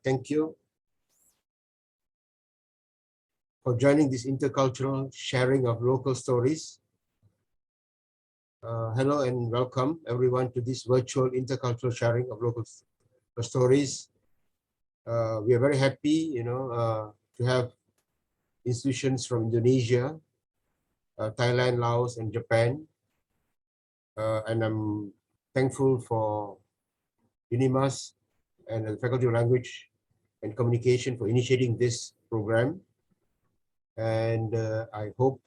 thank you for joining this intercultural sharing of local stories. Hello and welcome everyone to this virtual intercultural sharing of local stories. We are very happy, to have institutions from Indonesia, Thailand, Laos, and Japan. And I'm thankful for UNIMAS and the Faculty of Language and Communication for initiating this program. And I hope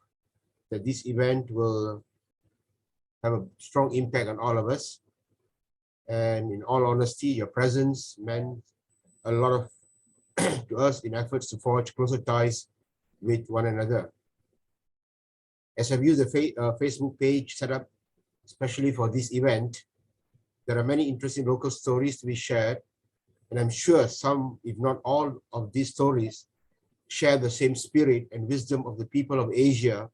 that this event will have a strong impact on all of us. And in all honesty, your presence meant a lot of to us in efforts to forge closer ties with one another. As I view the Facebook page set up especially for this event, there are many interesting local stories to be shared, and I'm sure some, if not all, of these stories share the same spirit and wisdom of the people of Asia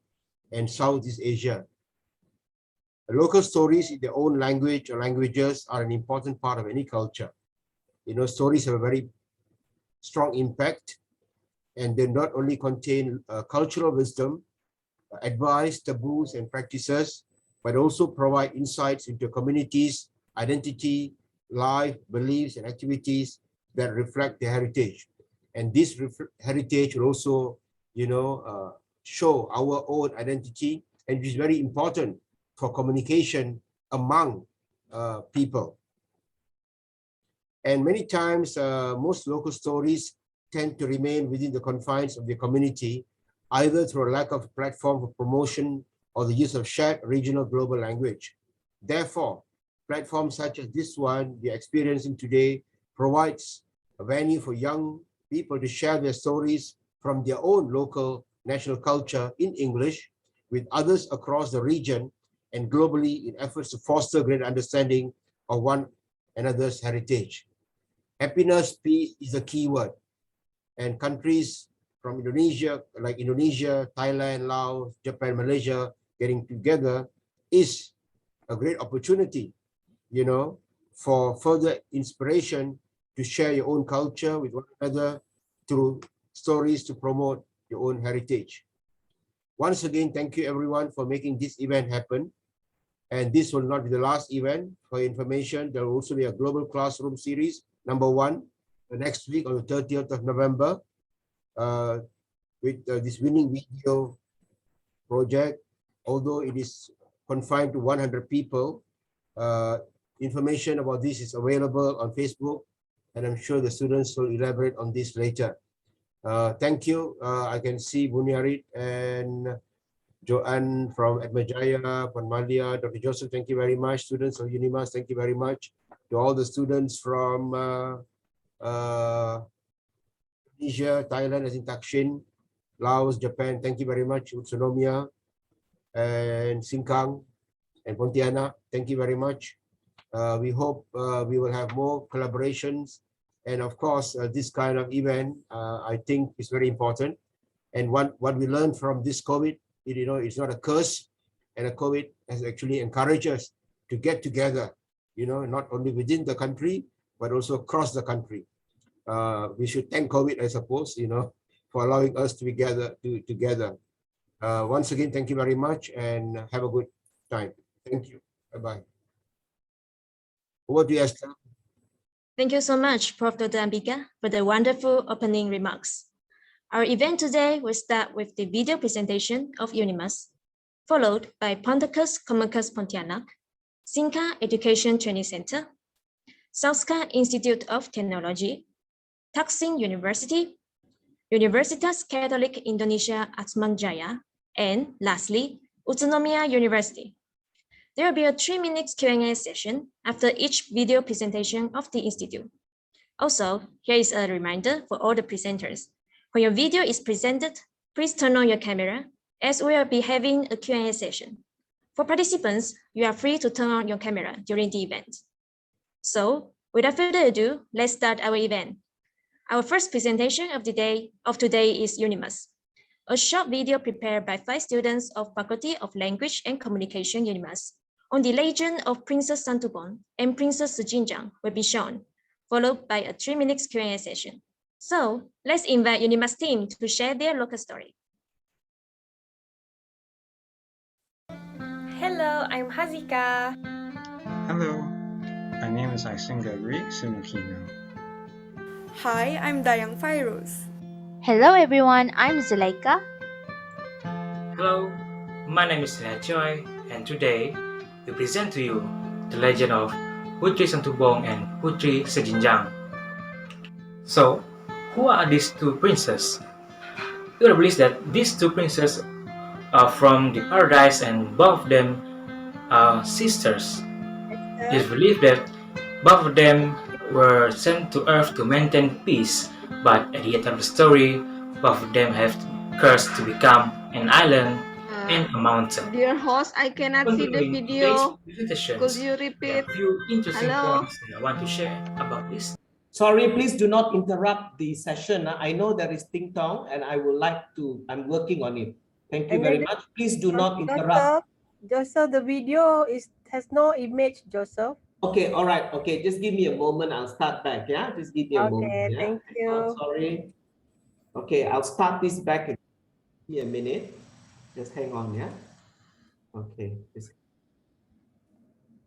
and Southeast Asia. Local stories in their own language or languages are an important part of any culture. Stories have a very strong impact, and they not only contain cultural wisdom, advice, taboos, and practices, but also provide insights into communities, identity, life, beliefs, and activities that reflect their heritage. And this heritage will also, show our own identity, and it is very important for communication among people. And many times, most local stories tend to remain within the confines of the community, either through a lack of platform for promotion or the use of shared regional global language. Therefore, platforms such as this one we are experiencing today provides a venue for young people to share their stories from their own local national culture in English with others across the region and globally in efforts to foster great understanding of one another's heritage. Happiness, peace is the key word. And countries from Indonesia, like Indonesia, Thailand, Laos, Japan, Malaysia, getting together is a great opportunity, for further inspiration to share your own culture with one another through stories to promote your own heritage. Once again, thank you everyone for making this event happen. And this will not be the last event. For information, there will also be a global classroom series, #1, the next week on the 30th of November, with this winning video project. Although it is confined to 100 people, information about this is available on Facebook, and I'm sure the students will elaborate on this later. Thank you. I can see Bunyarit and Joanne from Atmajaya, Panmalia, Dr. Joseph, thank you very much. Students of UNIMAS, thank you very much. To all the students from Indonesia, Thailand, as in Takshin, Laos, Japan, thank you very much. Utsunomiya and Singkang and Pontianak, thank you very much. We hope we will have more collaborations. And of course, this kind of event, I think is very important. And what we learned from this COVID, it's not a curse, and a COVID has actually encouraged us to get together, not only within the country, but also across the country. We should thank COVID, I suppose, for allowing us to be together. Once again, thank you very much and have a good time. Thank you. Bye-bye. Over to you, Esther. Thank you so much, Prof. Dr. Ambika, for the wonderful opening remarks. Our event today will start with the video presentation of UNIMAS, followed by Ponticus Communicus Pontianak, Singka Education Training Center, Sauska Institute of Technology, Taksin University, Universitas Catholic Indonesia Atmajaya, and lastly, Utsunomiya University. There will be a 3-minute Q&A session after each video presentation of the Institute. Also, here is a reminder for all the presenters. When your video is presented, please turn on your camera as we will be having a Q&A session. For participants, you are free to turn on your camera during the event. So, without further ado, let's start our event. Our first presentation of today is UNIMAS, a short video prepared by 5 students of Faculty of Language and Communication UNIMAS on the legend of Princess Santubo and Princess Sejinjang will be shown, followed by a 3-minute Q&A session. So let's invite Unimas team to share their local story. Hello, I'm Hazika. Hello, my name is Aisingari Sunukino. Hi, I'm Dayang Fairuz. Hello everyone, I'm Zuleika. Hello, my name is Joy, and today we present to you the legend of Putri Santubo and Putri Sejinjang. So, who are these two princes? It is believed that these two princes are from the paradise and both of them are sisters. It is believed that both of them were sent to Earth to maintain peace, but at the end of the story, both of them have cursed to become an island and a mountain. Dear host, I cannot see the Continuing video. today's presentations, Could you there repeat? are a few interesting Hello? points that I want to share about this. Sorry, please do not interrupt the session. I know there is ting tong and I would like to, I'm working on it. Thank you very much. Please do not interrupt. Joseph, the video has no image, Joseph. Okay, all right. Okay, just give me a moment. I'll start back. Yeah, just give me a moment. Okay, Yeah? thank you. Sorry. Okay, I'll start this back. Give me a minute. Just hang on. Yeah. Okay.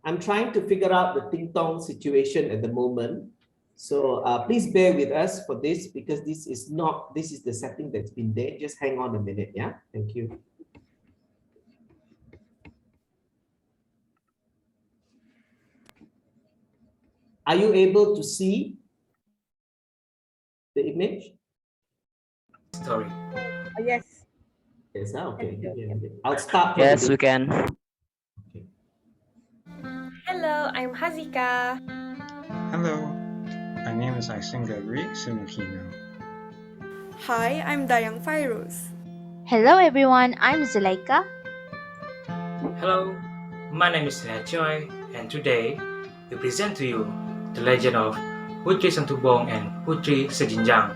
I'm trying to figure out the ting tong situation at the moment. So please bear with us for this because this is the setting that's been there. Just hang on a minute. Yeah. Thank you. Are you able to see the image? Story. Yes. Yes. Okay. I'll start. Yes, we can. Okay. Hello, I'm Hazika. Hello, my name is Aisingari Sunukino. Hi, I'm Dayang Fairuz. Hello everyone, I'm Zuleika. Hello, my name is Joy, and today we present to you the legend of Putri Santubo and Putri Sejinjang.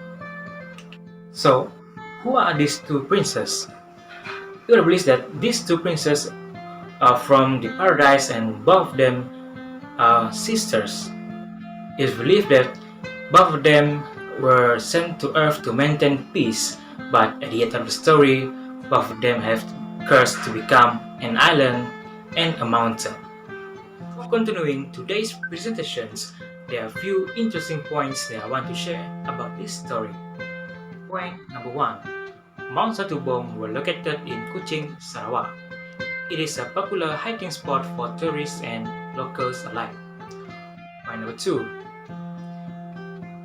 So, who are these two princes? It is believed that these two princes are from the paradise and both of them are sisters. It is believed that both of them were sent to Earth to maintain peace, but at the end of the story, both of them have cursed to become an island and a mountain. Continuing today's presentations, there are a few interesting points that I want to share about this story. Point number 1. Mount Satubong were located in Kuching, Sarawak. It is a popular hiking spot for tourists and locals alike. Point number 2.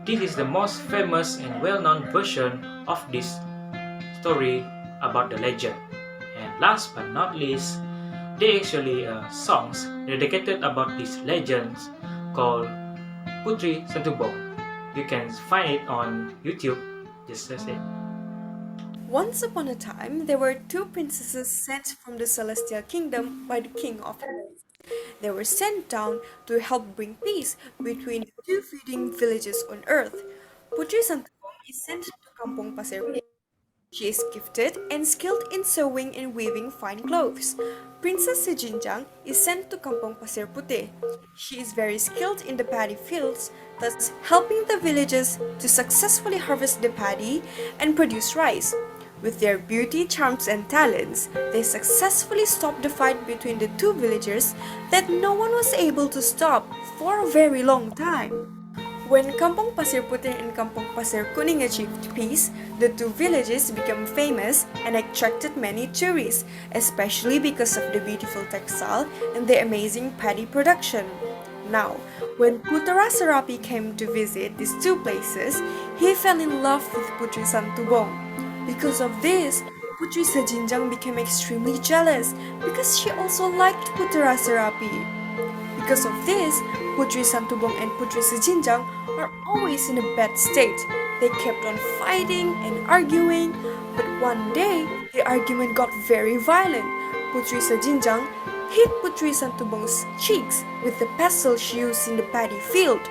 This is the most famous and well-known version of this story about the legend. And last but not least, there actually are songs dedicated about these legends called Putri Santubo. You can find it on YouTube. Just search it. Once upon a time, there were two princesses sent from the celestial kingdom by the king of heaven. They were sent down to help bring peace between the two feuding villages on earth. Putri Santubo is sent to Kampung Pasir Putih. She is gifted and skilled in sewing and weaving fine clothes. Princess Sejinjang is sent to Kampung Pasir Putih. She is very skilled in the paddy fields, thus helping the villagers to successfully harvest the paddy and produce rice. With their beauty, charms, and talents, they successfully stopped the fight between the two villagers that no one was able to stop for a very long time. When Kampung Pasir Putih and Kampung Pasir Kuning achieved peace, the two villages became famous and attracted many tourists, especially because of the beautiful textile and the amazing paddy production. Now, when Putera Serapi came to visit these two places, he fell in love with Putri Santubo. Because of this, Putri Sejinjang became extremely jealous because she also liked Putera Serapi. Because of this, Putri Santubong and Putri Sejinjang are always in a bad state. They kept on fighting and arguing, but one day, the argument got very violent. Putri Sejinjang hit Putri Santubong's cheeks with the pestle she used in the paddy field.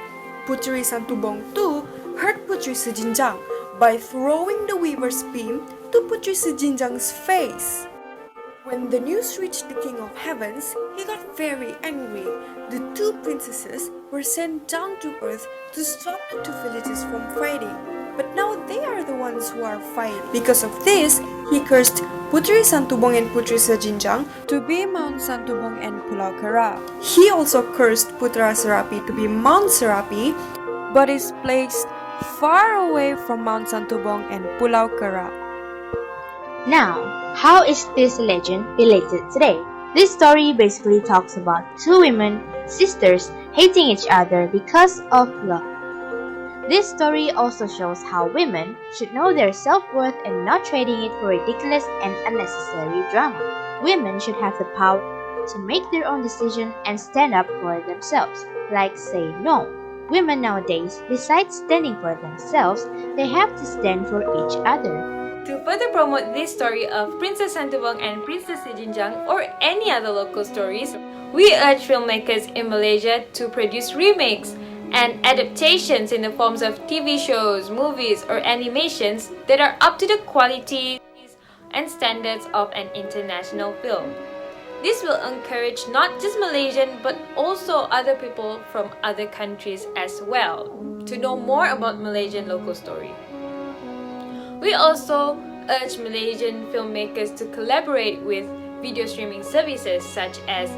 Putri Santubong too hurt Putri Sejinjang by throwing the weaver's beam to Putri Sejinjang's face. When the news reached the King of Heavens, he got very angry. The two princesses were sent down to earth to stop the two villages from fighting. But now they are the ones who are fighting. Because of this, he cursed Putri Santubong and Putri Sejinjang to be Mount Santubong and Pulau Kera. He also cursed Putra Serapi to be Mount Serapi, but is placed far away from Mount Santubong and Pulau Kera. Now, how is this legend related today? This story basically talks about two women, sisters, hating each other because of love. This story also shows how women should know their self-worth and not trading it for ridiculous and unnecessary drama. Women should have the power to make their own decision and stand up for themselves, like say no. Women nowadays, besides standing for themselves, they have to stand for each other. To further promote this story of Princess Santubong and Princess Sejinjang or any other local stories, we urge filmmakers in Malaysia to produce remakes and adaptations in the forms of TV shows, movies, or animations that are up to the quality and standards of an international film. This will encourage not just Malaysian but also other people from other countries as well to know more about Malaysian local story. We also urge Malaysian filmmakers to collaborate with video streaming services such as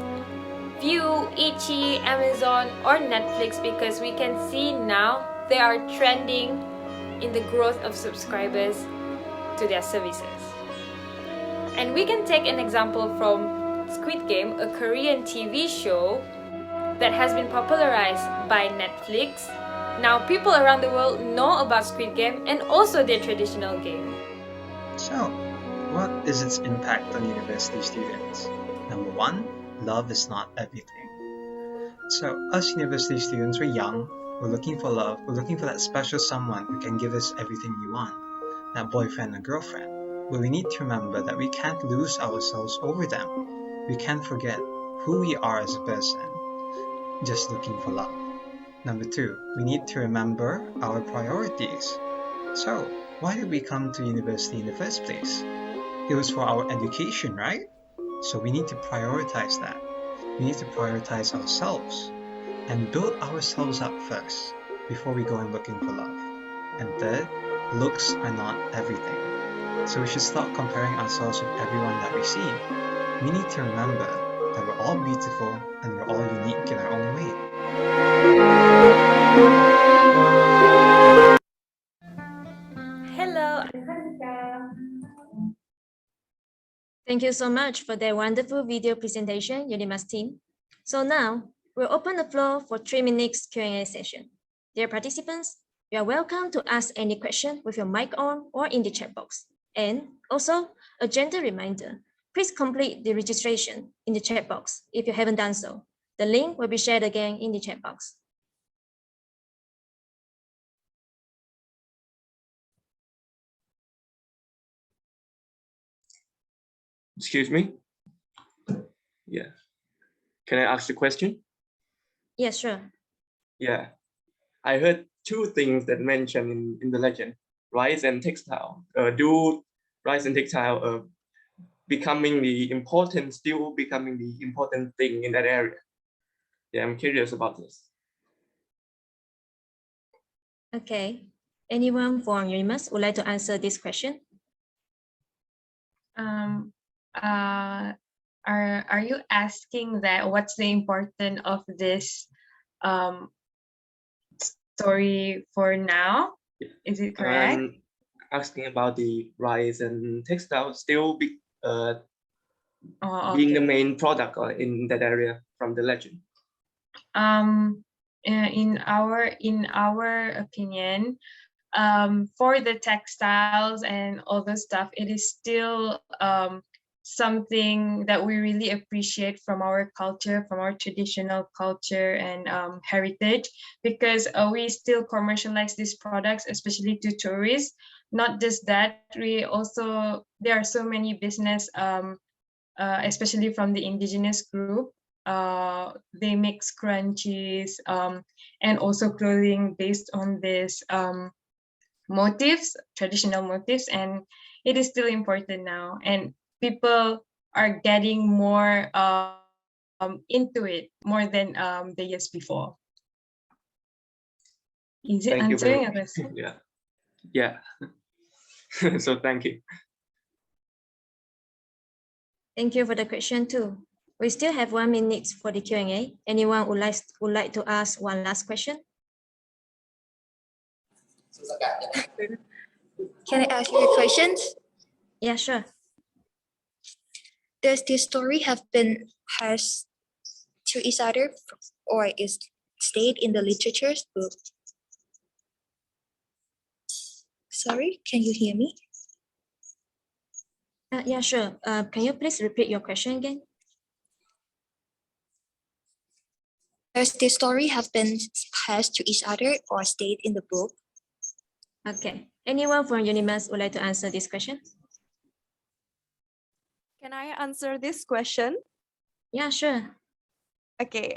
View, Ichi, Amazon, or Netflix because we can see now they are trending in the growth of subscribers to their services. And we can take an example from Squid Game, a Korean TV show that has been popularized by Netflix. Now people around the world know about Squid Game and also their traditional game. So, what is its impact on university students? Number one, love is not everything. So, us university students, we're young, we're looking for love, we're looking for that special someone who can give us everything we want, that boyfriend or girlfriend. But we need to remember that we can't lose ourselves over them. We can't forget who we are as a person, just looking for love. Number two, we need to remember our priorities. So, why did we come to university in the first place? It was for our education, right? So we need to prioritize that. We need to prioritize ourselves and build ourselves up first before we go and looking for love. And third, looks are not everything. So we should stop comparing ourselves with everyone that we see. We need to remember that we're all beautiful and we're all unique in our own way. Hello. Thank you so much for that wonderful video presentation, Unimas team. So now, we'll open the floor for 3 minutes Q&A session. Dear participants, you are welcome to ask any question with your mic on or in the chat box. And also, a gentle reminder, please complete the registration in the chat box if you haven't done so. The link will be shared again in the chat box. Excuse me? Yeah. Can I ask the question? Yes, sure. Yeah. I heard two things that mentioned in the legend, rice and textile. Do rice and textile still becoming the important thing in that area? Yeah, I'm curious about this. Okay. Anyone from Unimas would like to answer this question? Are you asking that what's the importance of this story for now? Is it correct? I'm asking about the rice and textile still being the main product in that area from the legend. In our opinion, for the textiles and all the stuff, it is still something that we really appreciate from our culture, from our traditional culture and heritage, because we still commercialize these products, especially to tourists. Not just that, there are so many business, especially from the indigenous group. They make scrunchies and also clothing based on this motifs, traditional motifs, and it is still important now, and people are getting more into it more than the years before. Is it Thank you very answering a much. question? Yeah. So thank you. Thank you for the question too. We still have 1 minute for the Q&A. Anyone would like to ask one last question? Can I ask you a question? Yeah, sure. Does this story have been passed to each other or is stayed in the literature's book? Sorry, can you hear me? Yeah, sure. Can you please repeat your question again? Does this story have been passed to each other or stayed in the book? Okay. Anyone from Unimas would like to answer this question? Can I answer this question? Yeah, sure. Okay.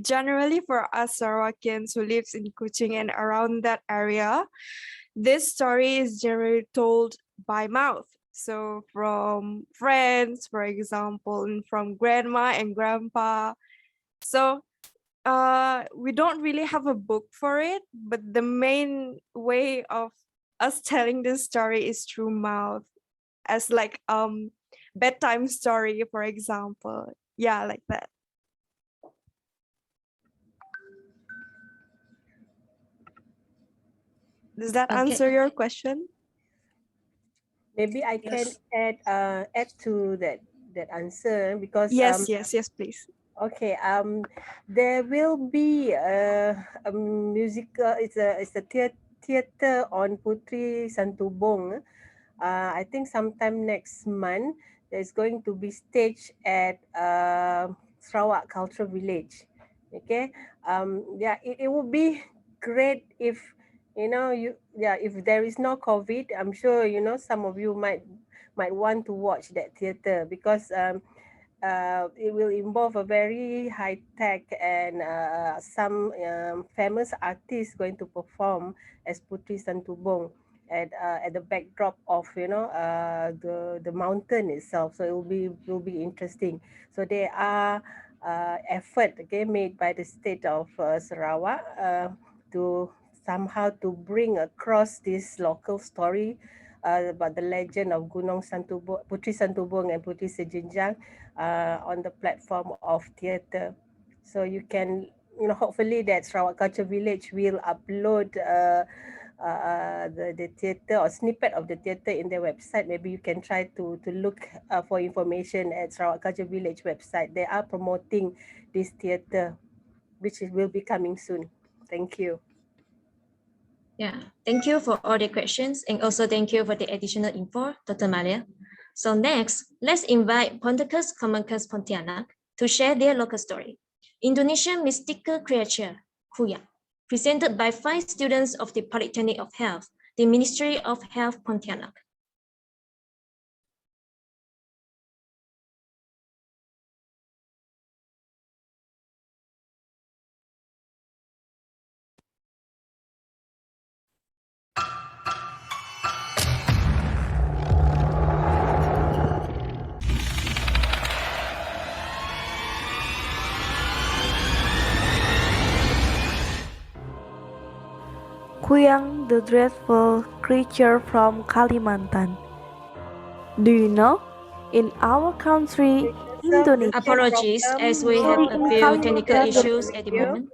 Generally for us Sarawakians who lives in Kuching and around that area, this story is generally told by mouth. So from friends, for example, and from grandma and grandpa. So we don't really have a book for it, but the main way of us telling this story is through mouth, as like bedtime story, for example. Yeah, like that. Does that answer your question? Maybe I can add to that answer because yes, please. Okay, there will be a musical. It's a theater on Putri Santubo. I think sometime next month. There's going to be staged at Sarawak Cultural Village. Okay, yeah, it would be great if if there is no COVID. I'm sure some of you might want to watch that theater because it will involve a very high tech and some famous artists going to perform as Putri Santubo at the backdrop of the mountain itself. So it will be interesting. So there are effort made by the state of Sarawak to somehow to bring across this local story about the legend of Gunung Santubo, Putri Santubo and Putri Sejinjang on the platform of theatre. So you can, hopefully that Sarawak Culture Village will upload the theatre or snippet of the theatre in their website. Maybe you can try to look for information at Sarawak Culture Village website. They are promoting this theatre, which will be coming soon. Thank you. Yeah, thank you for all the questions and also thank you for the additional info, Dr. Malia. So next, let's invite Ponticus Communicus Pontianak to share their local story. Indonesian mystical creature, Kuyang, presented by 5 students of the Polytechnic of Health, the Ministry of Health Pontianak. Kuyang, the dreadful creature from Kalimantan. Do you know? In our country, Indonesia. Apologies, as we have a few technical issues at the moment.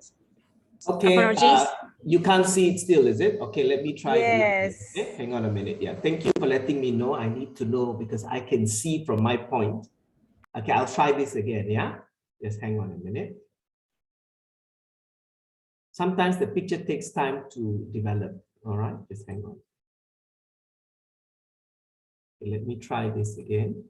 Okay, Apologies. you can't see it still, is it? Okay, let me try. Yes. Okay, hang on a minute. Yeah, thank you for letting me know. I need to know because I can see from my point. Okay, I'll try this again, yeah? Just hang on a minute. Sometimes the picture takes time to develop. All right, just hang on. Okay, let me try this again.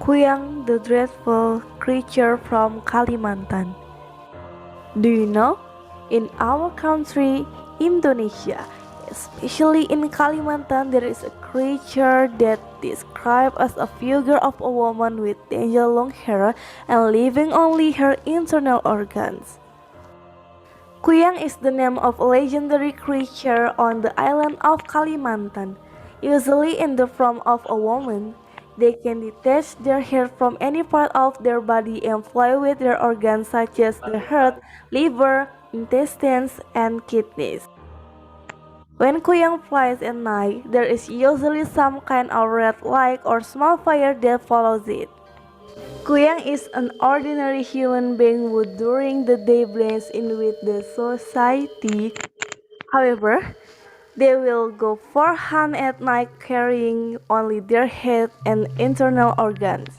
Kuyang, the dreadful creature from Kalimantan. Do you know? In our country, Indonesia, especially in Kalimantan, there is a creature that described as a figure of a woman with danger long hair and leaving only her internal organs. Kuyang is the name of a legendary creature on the island of Kalimantan, usually in the form of a woman. They can detach their hair from any part of their body and fly with their organs such as the heart, liver, intestines, and kidneys. When Kuyang flies at night, there is usually some kind of red light or small fire that follows it. Kuyang is an ordinary human being who during the day blends in with the society. However, they will go for hunt at night carrying only their head and internal organs.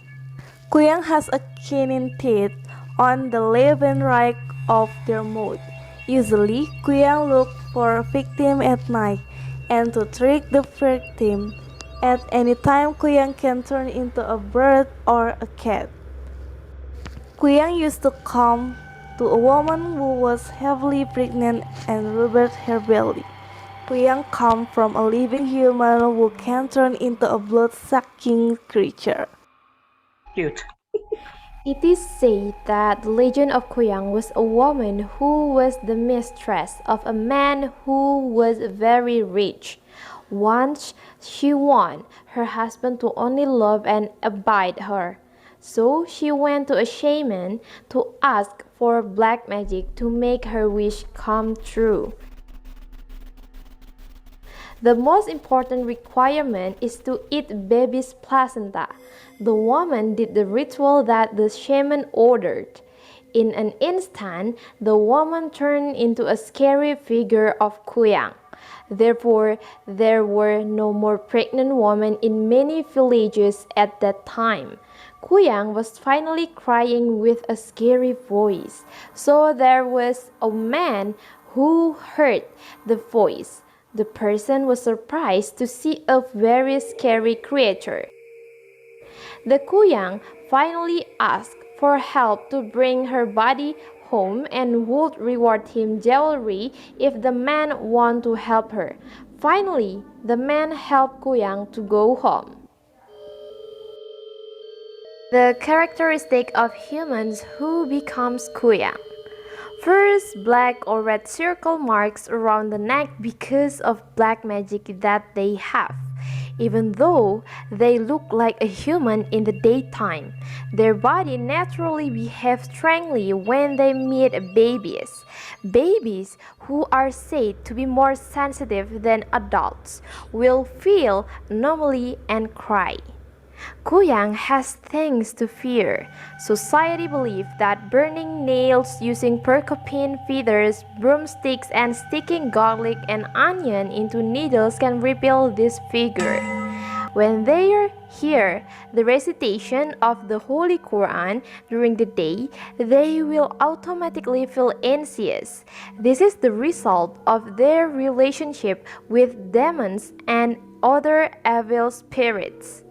Kuyang has a canine teeth on the left and right of their mouth. Usually, Kuyang look for a victim at night and to trick the victim. At any time, Kuyang can turn into a bird or a cat. Kuyang used to come to a woman who was heavily pregnant and rubbed her belly. Kuyang come from a living human who can turn into a blood-sucking creature. Cute. It is said that the legend of Kuyang was a woman who was the mistress of a man who was very rich. Once she won her husband to only love and abide her. So she went to a shaman to ask for black magic to make her wish come true. The most important requirement is to eat baby's placenta. The woman did the ritual that the shaman ordered. In an instant, the woman turned into a scary figure of Kuyang. Therefore, there were no more pregnant women in many villages at that time. Kuyang was finally crying with a scary voice. So there was a man who heard the voice. The person was surprised to see a very scary creature. The Kuyang finally asked for help to bring her body home and would reward him jewelry if the man wanted to help her. Finally, the man helped Kuyang to go home. The characteristic of humans who becomes Kuyang. First, black or red circle marks around the neck because of black magic that they have. Even though they look like a human in the daytime, their body naturally behaves strangely when they meet babies. Babies who are said to be more sensitive than adults will feel normally and cry. Kuyang has things to fear. Society believes that burning nails, using porcupine feathers, broomsticks, and sticking garlic and onion into needles can repel this figure. When they hear the recitation of the Holy Quran during the day, they will automatically feel anxious. This is the result of their relationship with demons and other evil spirits.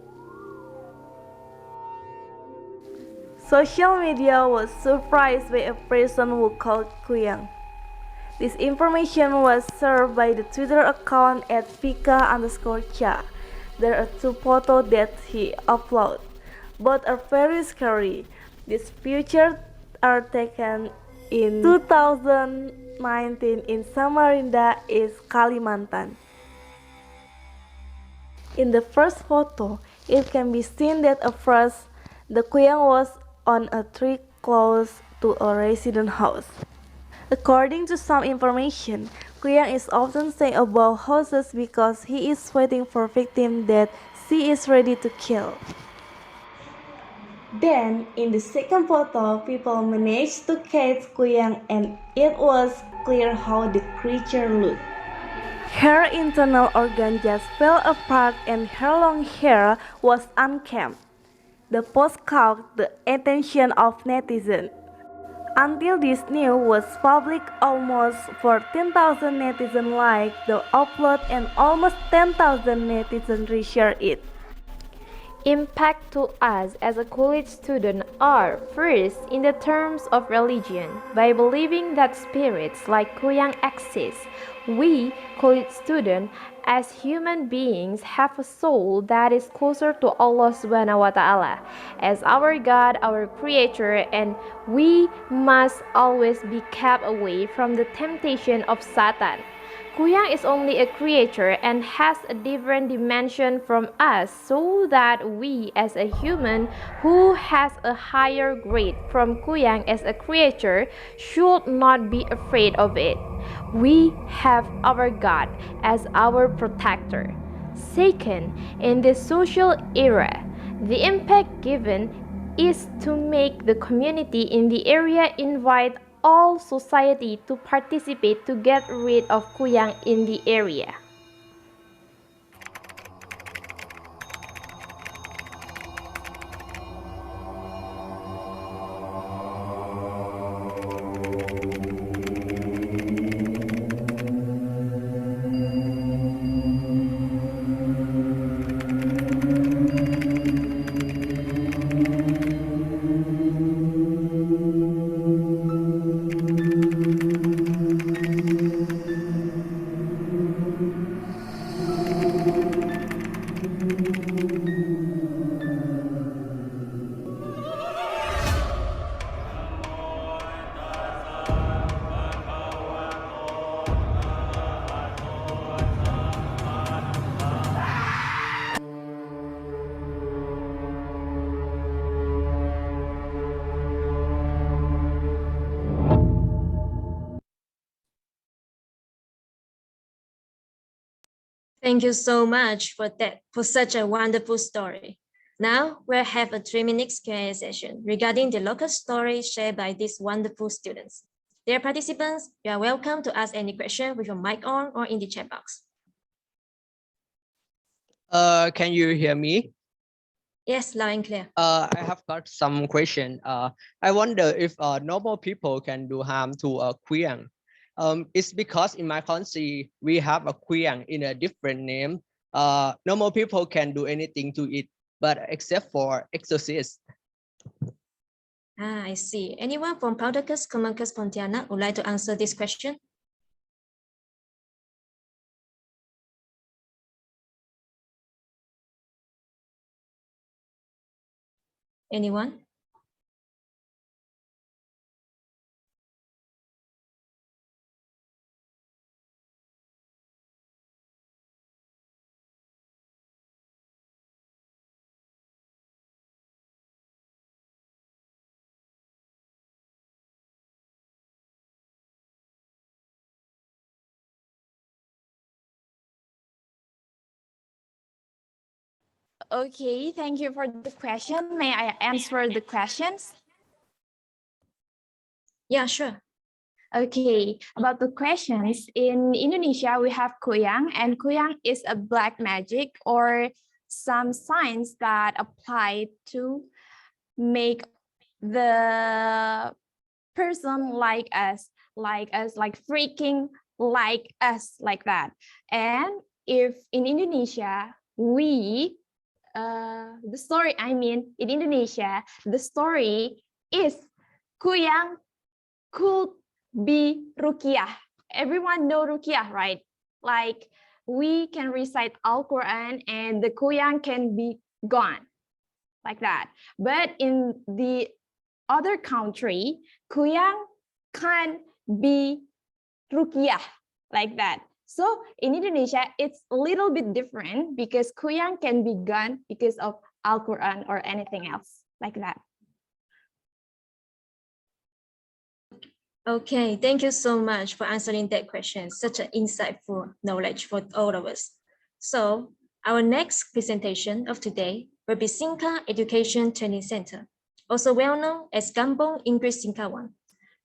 Social media was surprised by a person who called Kuyang. This information was shared by the Twitter account at Vika_cha. There are two photos that he uploaded. Both are very scary. These pictures are taken in 2019 in Samarinda, East Kalimantan. In the first photo, it can be seen that at first the Kuyang was on a tree close to a resident house. According to some information, Kuyang is often seen above houses because he is waiting for victims that she is ready to kill. Then, in the second photo, people managed to catch Kuyang and it was clear how the creature looked. Her internal organ just fell apart and her long hair was unkempt. The post caught the attention of netizens. Until this news was public, almost 14,000 netizens liked the upload and almost 10,000 netizens reshared it. Impact to us as a college student are, first, in the terms of religion, by believing that spirits like Kuyang exist. We, college students, as human beings, have a soul that is closer to Allah subhanahu wa ta'ala as our God, our creator, and we must always be kept away from the temptation of Satan. Kuyang is only a creature and has a different dimension from us, so that we as a human who has a higher grade from Kuyang as a creature should not be afraid of it. We have our God as our protector. Second, in this social era, the impact given is to make the community in the area invite all society to participate to get rid of Kuyang in the area. Thank you so much for such a wonderful story. Now we'll have a 3-minute Q&A session regarding the local stories shared by these wonderful students. Dear participants, you are welcome to ask any question with your mic on or in the chat box. Can you hear me? Yes, loud and clear. I have got some question. I wonder if normal people can do harm to a Kuyang. It's because in my country we have a Kuyang in a different name. Normal people can do anything to it, but except for exorcists. I see. Anyone from Fakultas Pontianak would like to answer this question? Anyone? Okay, thank you for the question. May I answer the questions? Yeah, sure. Okay, about the questions, in Indonesia, we have Kuyang, and Kuyang is a black magic or some signs that apply to make the person like us, like freaking like us, like that. And if in Indonesia, the story, in Indonesia, the story is Kuyang could be Rukiah. Everyone know Rukiah, right? Like we can recite Al-Quran and the Kuyang can be gone, like that. But in the other country, Kuyang can be Rukiah, like that. So in Indonesia, it's a little bit different because Kuyang can be gone because of Al-Quran or anything else, like that. Okay, thank you so much for answering that question. Such an insightful knowledge for all of us. So our next presentation of today will be Singka Education Training Center, also well known as Kampong Inggris Singkawan.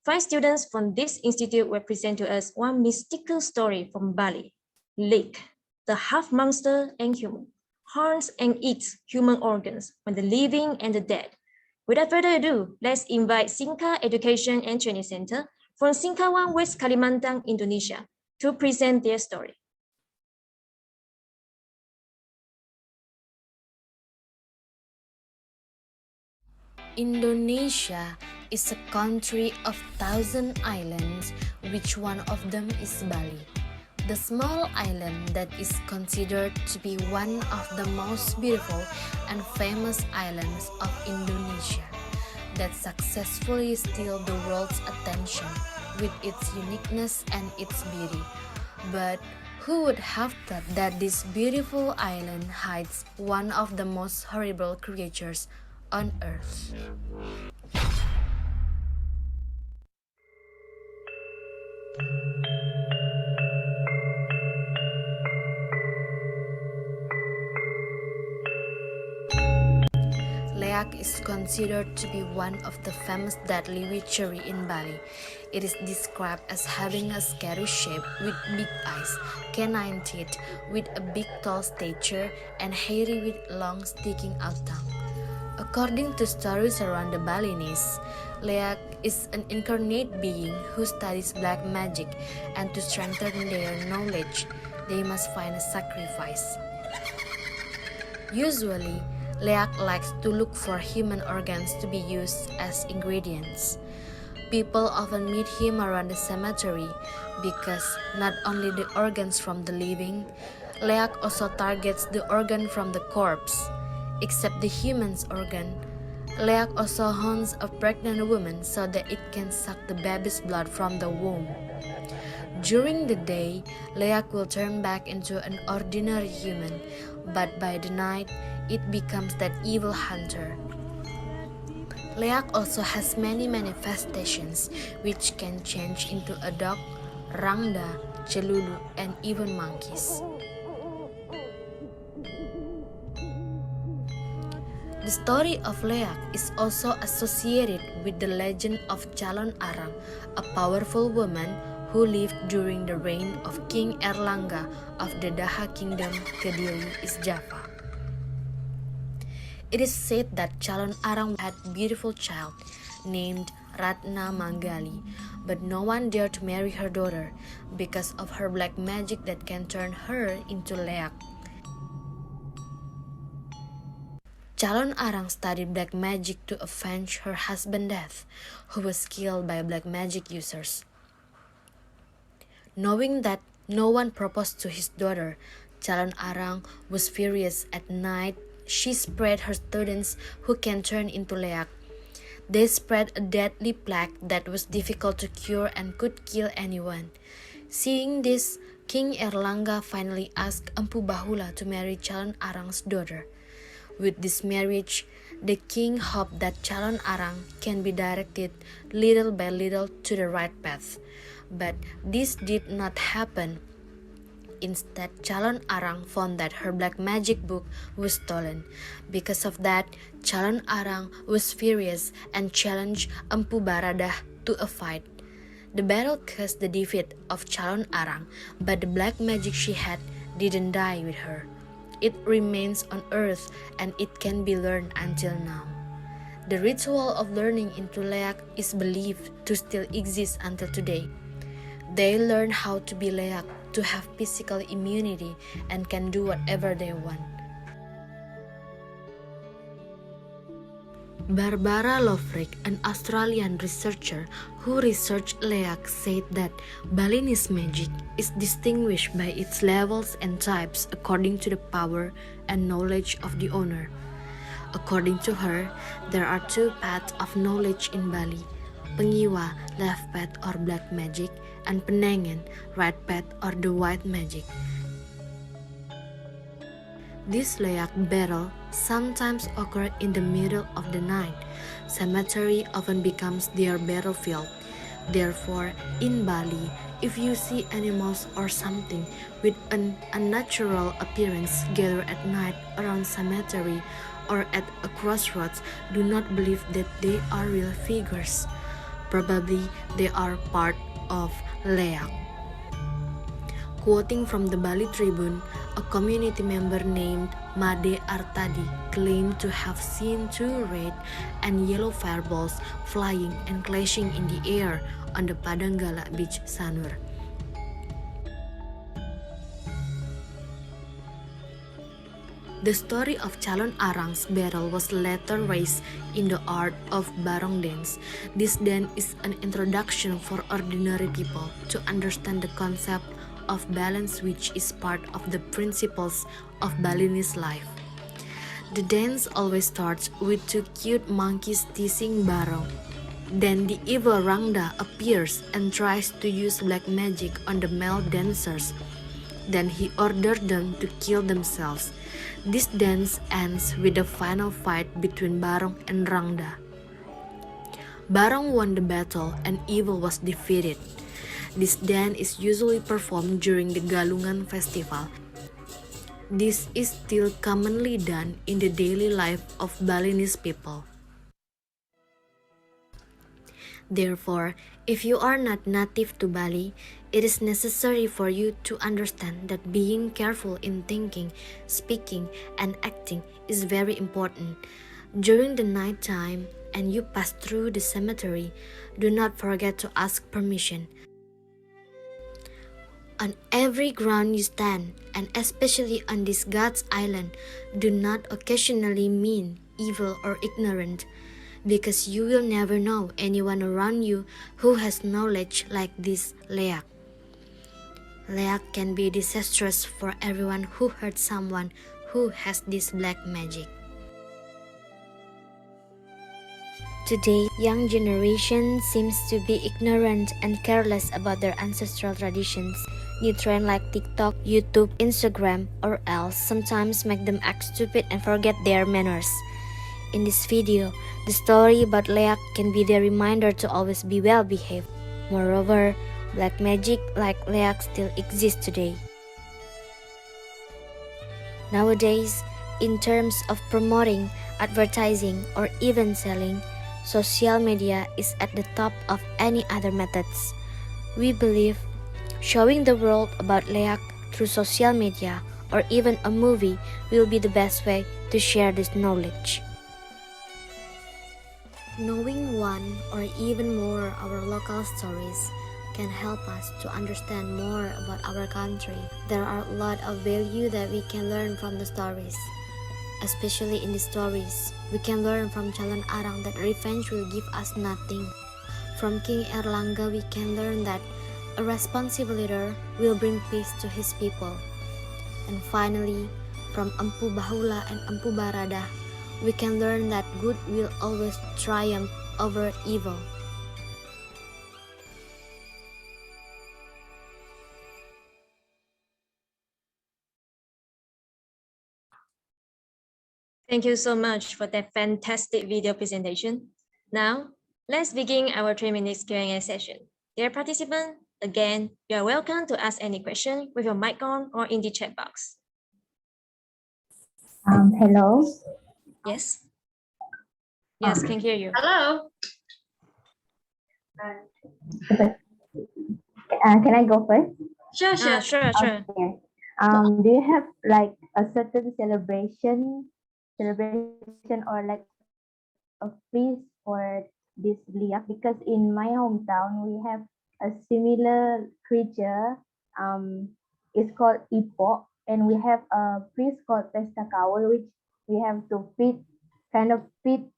5 students from this institute will present to us one mystical story from Bali, Lake, the half monster and human, haunts and eats human organs from the living and the dead. Without further ado, let's invite Singka Education and Training Center from Singkawan, West Kalimantan, Indonesia, to present their story. Indonesia is a country of 1,000 islands, which one of them is Bali. The small island that is considered to be one of the most beautiful and famous islands of Indonesia, that successfully steal the world's attention with its uniqueness and its beauty. But who would have thought that this beautiful island hides one of the most horrible creatures on earth? Leak is considered to be one of the famous deadly witchery in Bali. It is described as having a scary shape with big eyes, canine teeth, with a big tall stature, and hairy with long sticking out tongue. According to stories around the Balinese, Leak is an incarnate being who studies black magic, and to strengthen their knowledge, they must find a sacrifice. Usually, Leak likes to look for human organs to be used as ingredients. People often meet him around the cemetery because not only the organs from the living, Leak also targets the organ from the corpse. Except the human's organ, Leak also haunts a pregnant woman so that it can suck the baby's blood from the womb. During the day, Leak will turn back into an ordinary human, but by the night, it becomes that evil hunter. Leak also has many manifestations which can change into a dog, rangda, celulu, and even monkeys. The story of Leak is also associated with the legend of Calon Arang, a powerful woman who lived during the reign of King Airlangga of the Daha Kingdom, Kediri, East Java. It is said that Calon Arang had a beautiful child named Ratna Manggali, but no one dared to marry her daughter because of her black magic that can turn her into Leak. Calon Arang studied black magic to avenge her husband's death, who was killed by black magic users. Knowing that no one proposed to his daughter, Calon Arang was furious. At night, she spread her students who can turn into Leak. They spread a deadly plague that was difficult to cure and could kill anyone. Seeing this, King Airlangga finally asked Empu Bahula to marry Calon Arang's daughter. With this marriage, the king hoped that Calon Arang can be directed little by little to the right path. But this did not happen. Instead, Calon Arang found that her black magic book was stolen. Because of that, Calon Arang was furious and challenged Empu Baradah to a fight. The battle caused the defeat of Calon Arang, but the black magic she had didn't die with her. It remains on earth and it can be learned until now. The ritual of learning into Leak is believed to still exist until today. They learn how to be Leak, to have physical immunity, and can do whatever they want. Barbara Loveridge, an Australian researcher who researched Leak, said that Balinese magic is distinguished by its levels and types according to the power and knowledge of the owner. According to her, there are two paths of knowledge in Bali: Pengiwa, left path or black magic, and Penengen, right path or the white magic. This Leak battle sometimes occur in the middle of the night. Cemetery often becomes their battlefield. Therefore, in Bali, if you see animals or something with an unnatural appearance gather at night around cemetery or at a crossroads, do not believe that they are real figures. Probably they are part of Leak. Quoting from the Bali Tribune, a community member named Made Artadi claimed to have seen two red and yellow fireballs flying and clashing in the air on the Padanggala beach, Sanur. The story of Calon Arang's battle was later raised in the art of barong dance. This dance is an introduction for ordinary people to understand the concept of balance which is part of the principles of Balinese life. The dance always starts with two cute monkeys teasing Barong. Then the evil Rangda appears and tries to use black magic on the male dancers. Then he ordered them to kill themselves. This dance ends with the final fight between Barong and Rangda. Barong won the battle and evil was defeated. This dance is usually performed during the Galungan festival. This is still commonly done in the daily life of Balinese people. Therefore, if you are not native to Bali, it is necessary for you to understand that being careful in thinking, speaking, and acting is very important. During the night time and you pass through the cemetery, do not forget to ask permission. On every ground you stand, and especially on this God's island, do not occasionally mean evil or ignorant, because you will never know anyone around you who has knowledge like this leak. Leak can be disastrous for everyone who hurts someone who has this black magic. Today, young generation seems to be ignorant and careless about their ancestral traditions. New trends like TikTok, YouTube, Instagram, or else sometimes make them act stupid and forget their manners. In this video, the story about Leak can be their reminder to always be well behaved. Moreover, black magic like Leak still exists today. Nowadays, in terms of promoting, advertising, or even selling, social media is at the top of any other methods. We believe showing the world about Leak through social media or even a movie will be the best way to share this knowledge. Knowing one or even more our local stories can help us to understand more about our country. There are a lot of value that we can learn from the stories. Especially in the stories, we can learn from Calon Arang that revenge will give us nothing. From King Erlangga, we can learn that a responsible leader will bring peace to his people. And finally, from Empu Bahula and Empu Barada, we can learn that good will always triumph over evil. Thank you so much for that fantastic video presentation. Now, let's begin our 3 minutes Q&A session. Dear participants, again, you are welcome to ask any question with your mic on or in the chat box. Hello. Yes. Yes, can hear you. Hello. Can I go first? Sure. Okay. Do you have like a certain celebration or like a feast for this liak? Because in my hometown we have a similar creature. It's called ipok, and we have a feast called pesta kawul, which we have to feed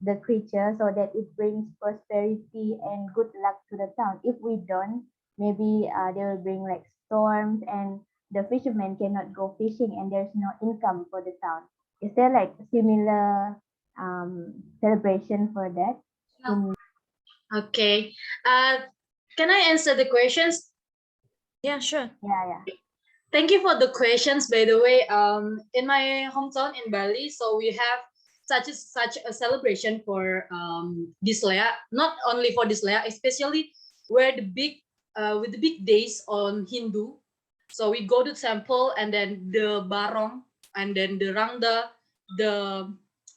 the creature so that it brings prosperity and good luck to the town. If we don't, maybe they will bring like storms and the fishermen cannot go fishing and there's no income for the town. Is there like a similar celebration for that? Okay. Can I answer the questions? Yeah, sure. Yeah. Thank you for the questions. By the way, in my hometown in Bali, so we have such a celebration for this Lea. Not only for this Lea, especially where with the big days on Hindu. So we go to temple and then the Barong and then the Rangda,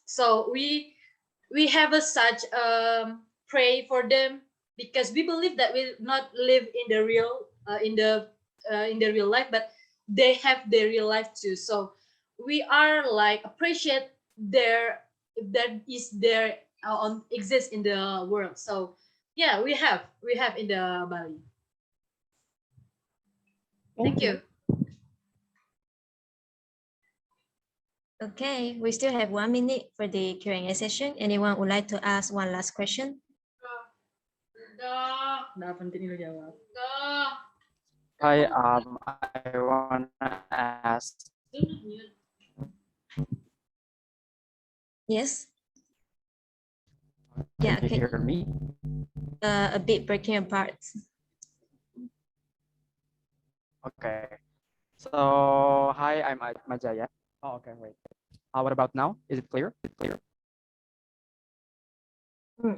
so we have such pray for them because we believe that we not live in the real in the real life, but they have their real life too. So we are like appreciate that is there exists in the world. So yeah, we have in the Bali. Thank you. Okay, we still have 1 minute for the Q&A session. Anyone would like to ask one last question? Hi, I wanna ask. Yes. Can Yeah. you hear me? A bit breaking apart. Okay. So, hi, I'm Majaya. Oh, okay, wait. What about now? Is it clear?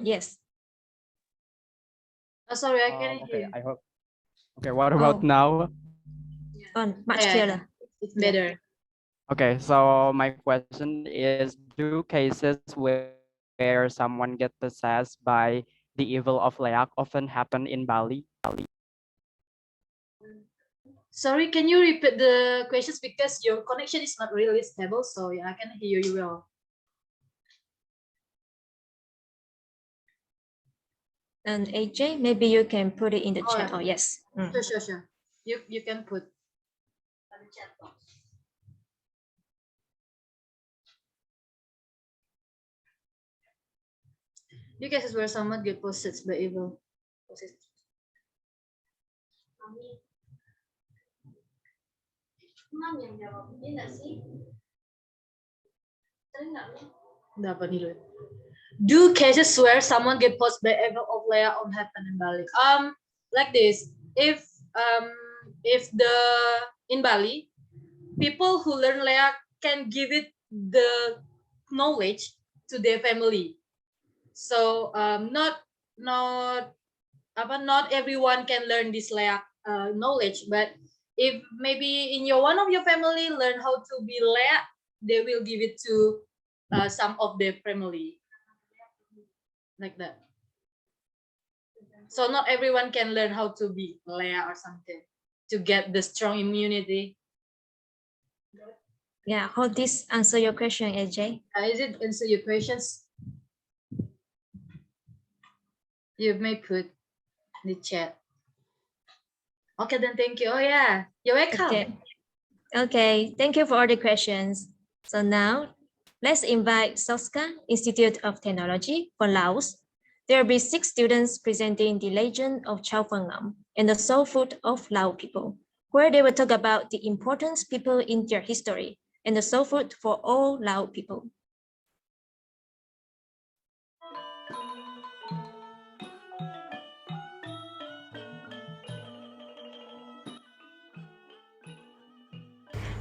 Yes. Oh, sorry, I can't Okay, hear. I hope. Okay, what about Oh. now? Much Yeah, clearer. it's better. Okay, so my question is, do cases where someone gets possessed by the evil of Leak often happen in Bali? Sorry, can you repeat the questions because your connection is not really stable, so yeah, I can hear you well. And AJ, maybe you can put it in the Oh, chat. Oh, yes. Sure. You can put. You cases where someone get possessed by evil. Dapat nih loh. Do cases where someone get possessed by evil of Leia on happen in Bali? Like this. If the in Bali, people who learn Leia can give it the knowledge to their family. So not everyone can learn this Leia knowledge, but if maybe in one of your family learn how to be Leia, they will give it to some of their family. Like that. So not everyone can learn how to be Leia or something to get the strong immunity. Yeah, hope this answer your question, AJ. Is it answer your questions? You may put in the chat. Okay, then thank you. Oh yeah, you're welcome. Okay, thank you for all the questions. So now, let's invite Soska, Institute of Technology for Laos. There will be 6 students presenting the legend of Chao Phang and the soul food of Lao people, where they will talk about the important people in their history and the soul food for all Lao people.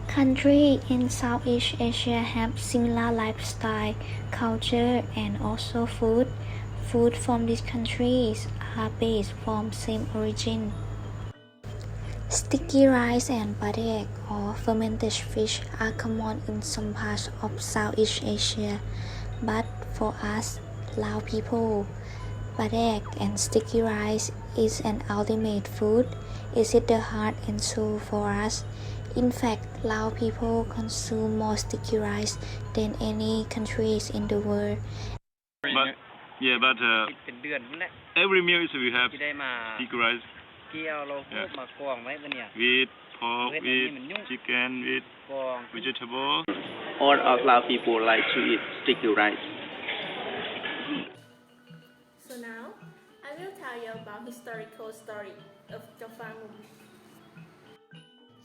Countries in Southeast Asia have similar lifestyle, culture, and also food. Food from these countries are based from same origin. Sticky rice and badek or fermented fish are common in some parts of Southeast Asia, but for us, Lao people, badek and sticky rice is an ultimate food. Is it the heart and soul for us? In fact, Lao people consume more sticky rice than any countries in the world. But every meal we have sticky rice. With pork, with chicken, with vegetable. All of Lao people like to eat sticky rice. So now, I will tell you about historical story of Jofangum.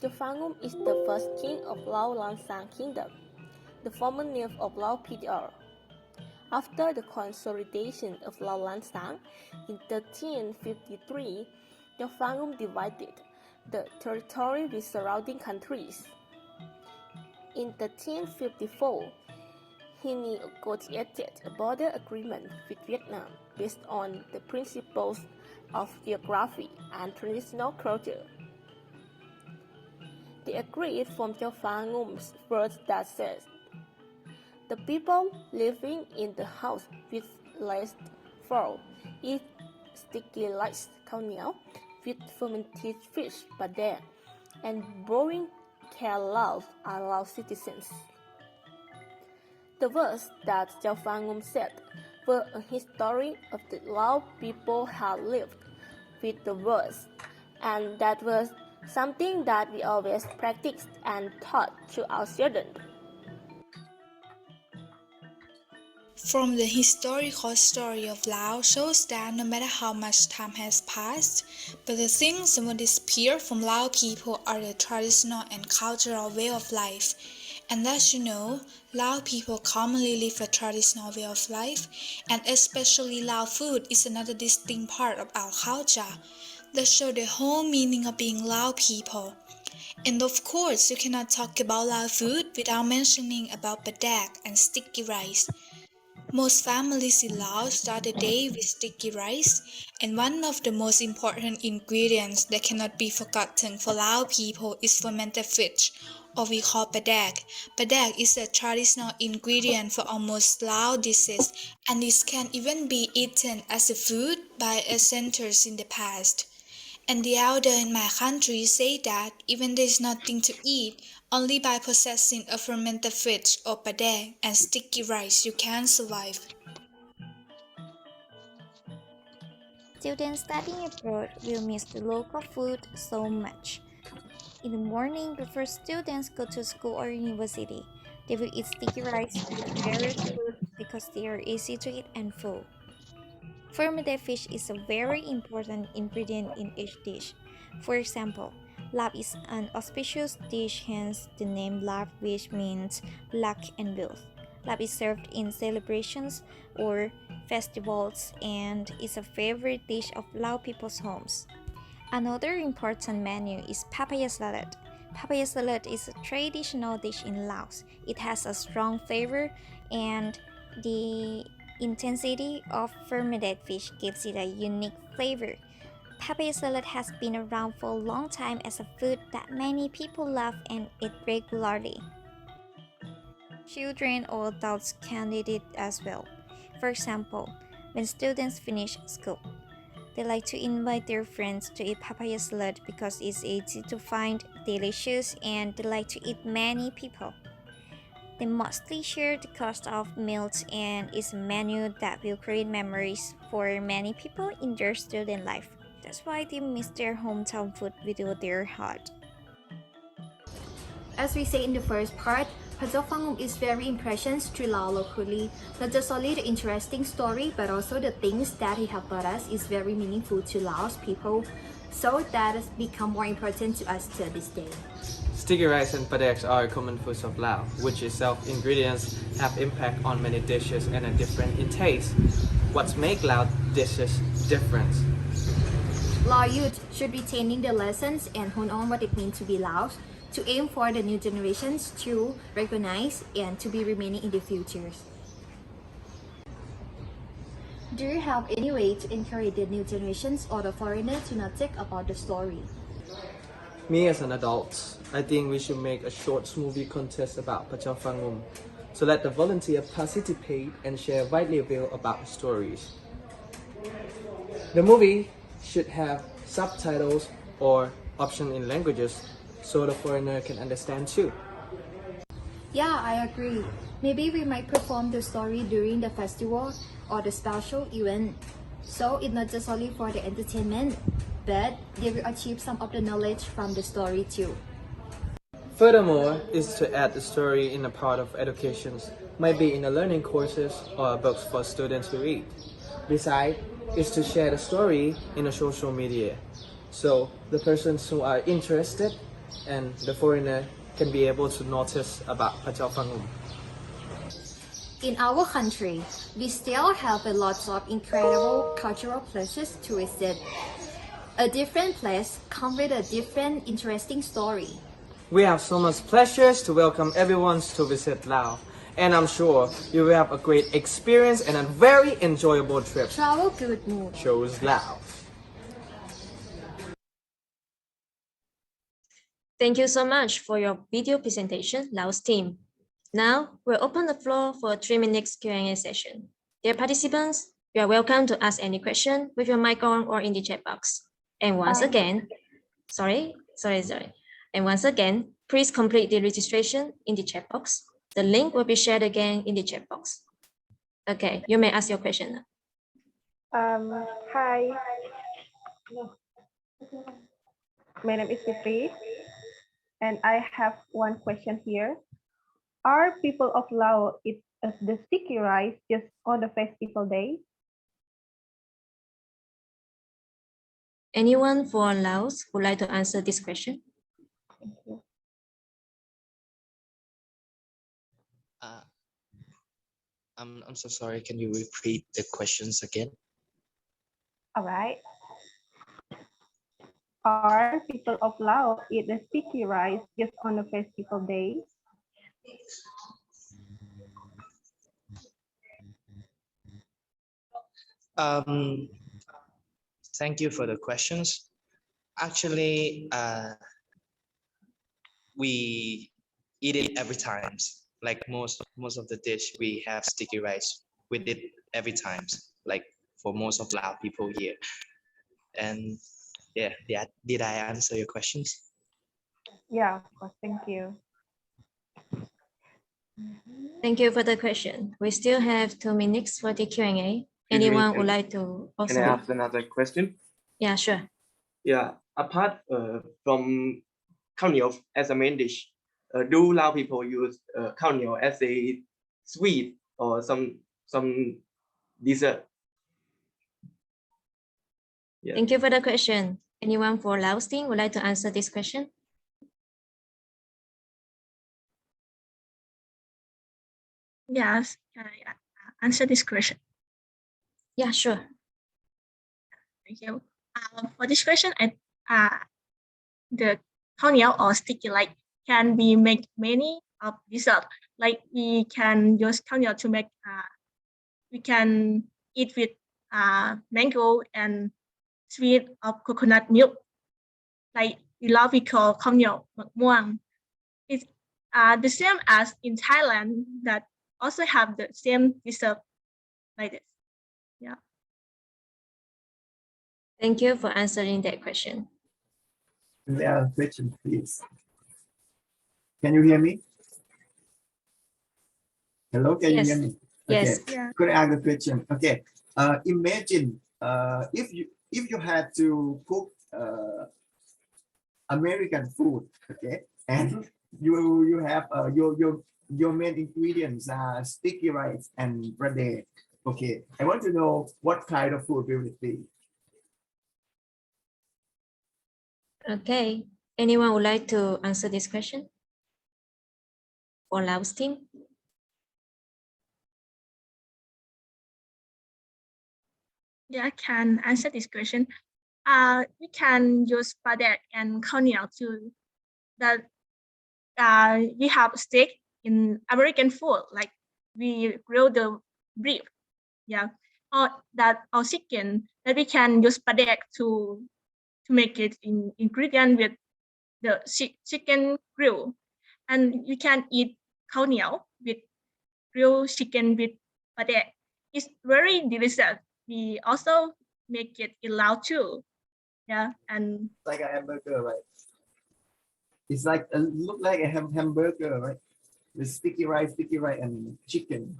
Jofangum is the first king of Lao Lansang Kingdom, the former name of Lao PDR. After the consolidation of Lao Lansang in 1353, Jofangum divided the territory with surrounding countries. In 1354, he negotiated a border agreement with Vietnam based on the principles of geography and traditional culture. They agreed from Jofangum's words that says, the people living in the house with less flour eat sticky rice khao niao with fermented fish badek, and brewing care Laos are Lao citizens. The words that Jofangum said were a history of the Lao people had lived with the words, and that was something that we always practiced and taught to our children. From the historical story of Laos shows that no matter how much time has passed, but the things that won't disappear from Lao people are the traditional and cultural way of life. And as you know, Lao people commonly live a traditional way of life, and especially Lao food is another distinct part of our culture that show the whole meaning of being Lao people. And of course, you cannot talk about Lao food without mentioning about badak and sticky rice. Most families in Laos start the day with sticky rice, and one of the most important ingredients that cannot be forgotten for Lao people is fermented fish, or we call badak. Badak is a traditional ingredient for almost Lao dishes, and it can even be eaten as a food by ancestors in the past. And the elder in my country say that even there is nothing to eat, only by possessing a fermented fish or padang and sticky rice you can survive. Students studying abroad will miss the local food so much. In the morning, before students go to school or university, they will eat sticky rice with various food because they are easy to eat and full. Fermented fish is a very important ingredient in each dish. For example, lab is an auspicious dish, hence the name lab, which means luck and wealth. Lab is served in celebrations or festivals and is a favorite dish of Lao people's homes. Another important menu is papaya salad. Papaya salad is a traditional dish in Laos. It has a strong flavor, and the intensity of fermented fish gives it a unique flavor. Papaya salad has been around for a long time as a food that many people love and eat regularly. Children or adults can eat it as well. For example, when students finish school, they like to invite their friends to eat papaya salad because it's easy to find, delicious, and they like to eat many people. They mostly share the cost of meals and is a menu that will create memories for many people in their student life. That's why they miss their hometown food with their heart. As we say in the first part, Pazofangum is very impressions to Lao locally. Not just only the interesting story, but also the things that he have taught us is very meaningful to Laos people. So that has become more important to us to this day. Sticky rice and padaks are common foods of Lao, which itself ingredients have impact on many dishes and are different in taste. What makes Lao dishes different? Lao youth should retaining the lessons and hone on what it means to be Laos, to aim for the new generations to recognize and to be remaining in the futures. Do you have any way to encourage the new generations or the foreigners to not think about the story? Me as an adult, I think we should make a short movie contest about Pachafangum, so let the volunteer participate and share widely view about stories. The movie should have subtitles or option in languages so the foreigner can understand too. Yeah, I agree. Maybe we might perform the story during the festival or the special event. So it's not just only for the entertainment, but they will achieve some of the knowledge from the story too. Furthermore, is to add the story in a part of education, might be in the learning courses or books for students to read. Besides, is to share the story in a social media, so the persons who are interested and the foreigner can be able to notice about Pachafangum. In our country, we still have a lot of incredible cultural places to visit. A different place comes with a different interesting story. We have so much pleasures to welcome everyone to visit Laos, and I'm sure you will have a great experience and a very enjoyable trip. Travel good mood. Chose Laos. Thank you so much for your video presentation, Laos team. Now, we'll open the floor for a 3-minute Q&A session. Dear participants, you are welcome to ask any question with your mic on or in the chat box. And once again, And once again, please complete the registration in the chat box. The link will be shared again in the chat box. Okay, you may ask your question now. Hi. My name is Putri, and I have one question here. Are people of Laos eat as the sticky rice just on the festival day? Anyone for Laos would like to answer this question? Thank you. I'm so sorry. Can you repeat the questions again? All right. Are people of Laos eat the sticky rice just on the festival day? Thank you for the questions. Actually, we eat it every time. Like most of the dish, we have sticky rice with it every time. Like for most of Lao people here. And yeah, did I answer your questions? Yeah, of course. Thank you. Thank you for the question. We still have 2 minutes for the Q&A. Anyone would like to also? Can I ask another question? Yeah, sure. Yeah, apart from khao niao as a main dish, do Lao people use khao niao as a sweet or some dessert? Yeah. Thank you for the question. Anyone for Laos team would like to answer this question? Yes, can I answer this question? Yeah, sure. Thank you. For this question, the khao niao or sticky like can be make many of dessert. Like we can use khao niao to make. We can eat with mango and sweet of coconut milk. Like we love we call khao niao mak muang. It's the same as in Thailand that also have the same dessert like this. Yeah. Thank you for answering that question. May I have a question, please? Can you hear me? Hello, can you hear me? Yes. Okay. Yeah. Could I ask a question? Okay. Imagine if you had to cook American food, okay, and you have your main ingredients are sticky rice and bread. Okay, I want to know what kind of food will it be? Okay. Anyone would like to answer this question? For Laos team? Yeah, I can answer this question. We can use padek and khao niao to that. We have steak in American food, like we grill the beef, yeah, or chicken that we can use padek to make it in ingredient with the chicken grill, and you can eat khao niao with grilled chicken with padek. It's very delicious. We also make it in Lao too. Yeah, and like a hamburger, right? It's like look like a hamburger, right? With sticky rice, and chicken.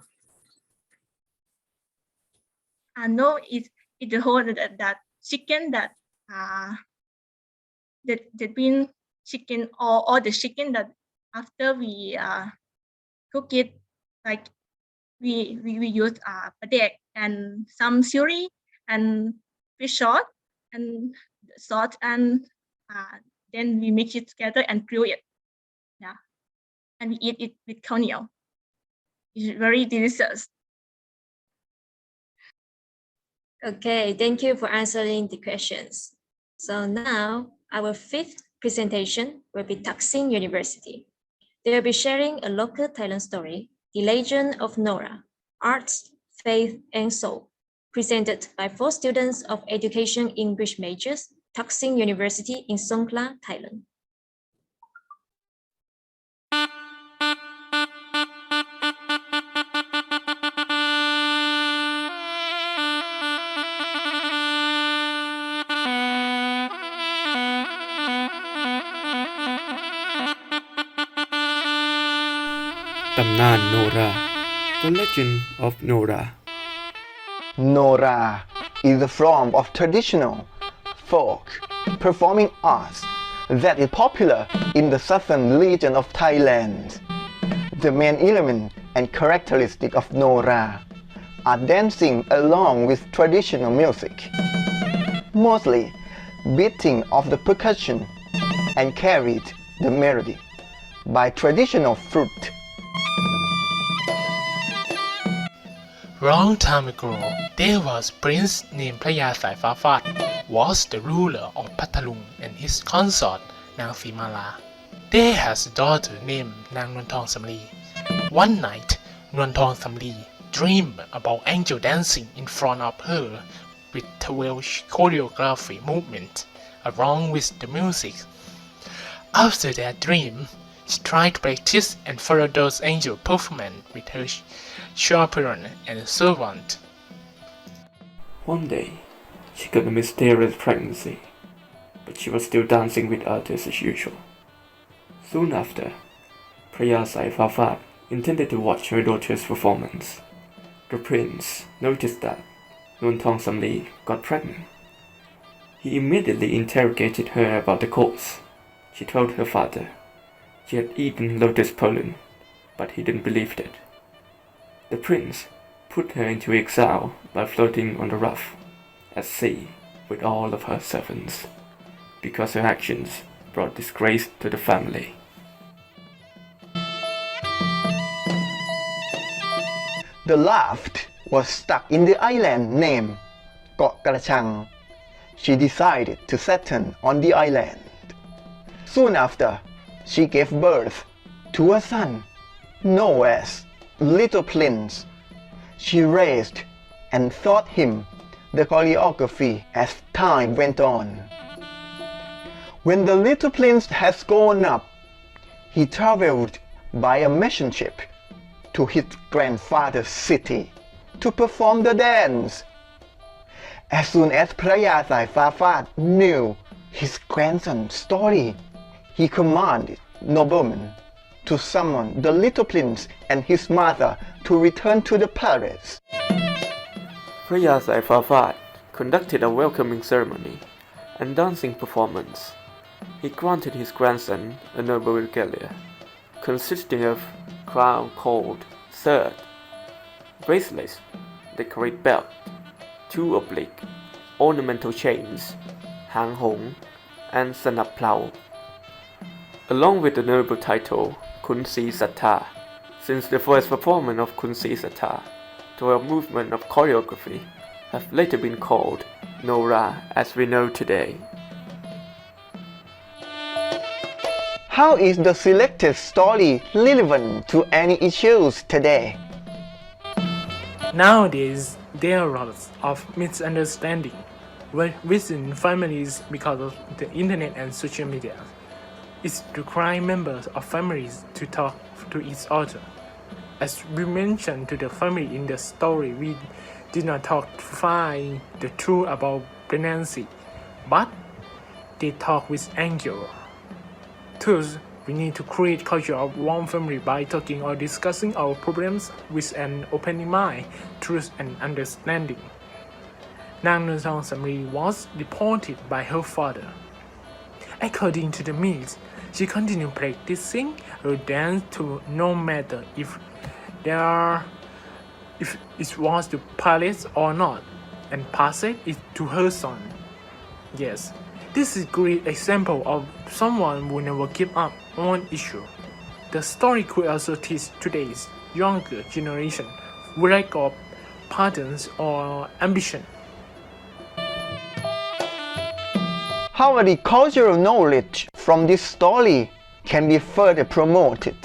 no, it's the whole that chicken that been chicken or the chicken that after we cook it, like we use padek and some suri and fish sauce and salt, and then we mix it together and grill it. Yeah, and we eat it with khao niao. It's very delicious. Okay, thank you for answering the questions. So now our fifth presentation will be Taksin University. They will be sharing a local Thailand story, The Legend of Nora, Arts, Faith, and Soul, presented by 4 students of Education English majors, Taksin University in Songkhla, Thailand. Tamnan Nora, The Legend of Nora. Nora is a form of traditional folk performing arts that is popular in the southern region of Thailand. The main element and characteristic of Nora are dancing along with traditional music, mostly beating of the percussion and carried the melody by traditional flute. Long time ago, there was Prince named Papaya Salad was the ruler of Patalung and his consort Nang Simala. They has a daughter named Nang Nuantong Samli. One night, Nuantong Samli dreamed about angel dancing in front of her with 12 choreography movements along with the music. After that dream, she tried to practice and follow those angel performance with her chaperone and servant. One day, she got a mysterious pregnancy, but she was still dancing with others as usual. Soon after, Papaya Salad intended to watch her daughter's performance. The prince noticed that Nuantong Samli got pregnant. He immediately interrogated her about the cause. She told her father she had eaten lotus pollen, but he didn't believe it. The prince put her into exile by floating on the rough at sea with all of her servants, because her actions brought disgrace to the family. The raft was stuck in the island named Got Krachang. She decided to settle on the island. Soon after, she gave birth to a son, known as Little Prince. She raised and taught him the choreography as time went on. When the Little Prince has grown up, he traveled by a mission ship to his grandfather's city to perform the dance. As soon as Papaya Salad knew his grandson's story, he commanded noblemen to summon the Little Prince and his mother to return to the palace. Papaya Salad conducted a welcoming ceremony and dancing performance. He granted his grandson a noble regalia, consisting of crown called third, bracelets, decorated belt, 2 oblique, ornamental chains, hang hong, and sanap plau, along with the noble title Kun Si Satta. Since the first performance of Kun Si Satta, 12 movements of choreography have later been called Nora as we know today. How is the selected story relevant to any issues today? Nowadays, there are lots of misunderstanding within families because of the internet and social media. It requires members of families to talk to each other. As we mentioned to the family in the story, we did not talk to find the truth about pregnancy, but they talk with anger. Thus, we need to create culture of one family by talking or discussing our problems with an open mind, truth and understanding. Nang Nuantong Samli was deported by her father. According to the myth, she continued practicing her dance to no matter if it was the palace or not, and passed it to her son. Yes, this is a great example of someone who never give up on issue. The story could also teach today's younger generation lack of patterns or ambition. How the cultural knowledge from this story can be further promoted?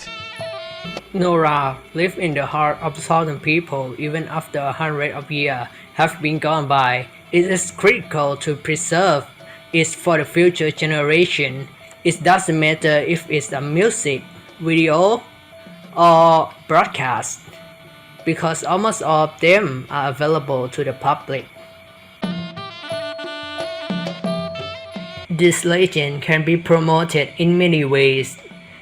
Nora lives in the heart of southern people even after 100 of years have been gone by. It is critical to preserve it for the future generation. It doesn't matter if it's a music, video, or broadcast, because almost all of them are available to the public. This legend can be promoted in many ways.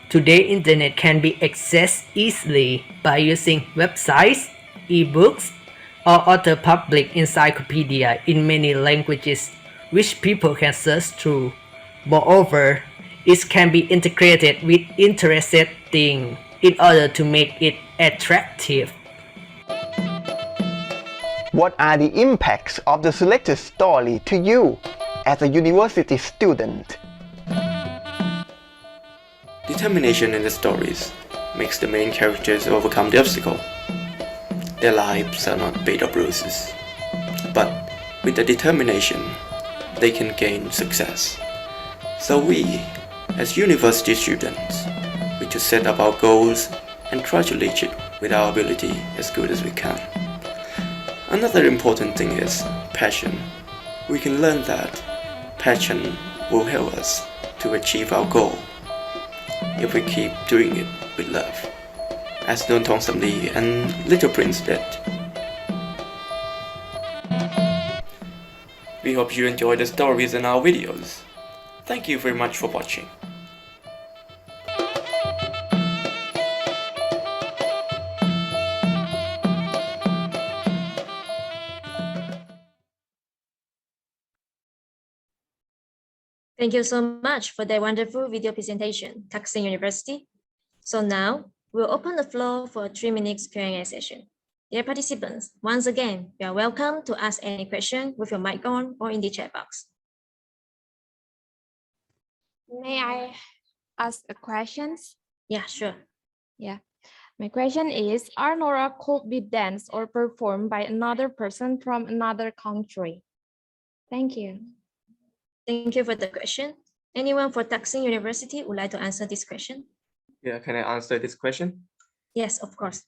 Today, internet can be accessed easily by using websites, ebooks, or other public encyclopedia in many languages, which people can search through. Moreover, it can be integrated with interested things in order to make it attractive. What are the impacts of the selected story to you as a university student? Determination in the stories makes the main characters overcome the obstacle. Their lives are not bed of roses, but with the determination, they can gain success. So we, as university students, we should set up our goals and try to reach it with our ability as good as we can. Another important thing is passion. We can learn that passion will help us to achieve our goal if we keep doing it with love, as Don Tong Sam Lee and Little Prince did. We hope you enjoyed the stories in our videos. Thank you very much for watching. Thank you so much for that wonderful video presentation, Taksin University. So now we'll open the floor for a 3 minutes Q&A session. Dear participants, once again, you are welcome to ask any question with your mic on or in the chat box. May I ask a question? Yeah, sure. Yeah. My question is, are Nora could be danced or performed by another person from another country? Thank you. Thank you for the question. Anyone for Taksin University would like to answer this question? Yeah, can I answer this question? Yes, of course.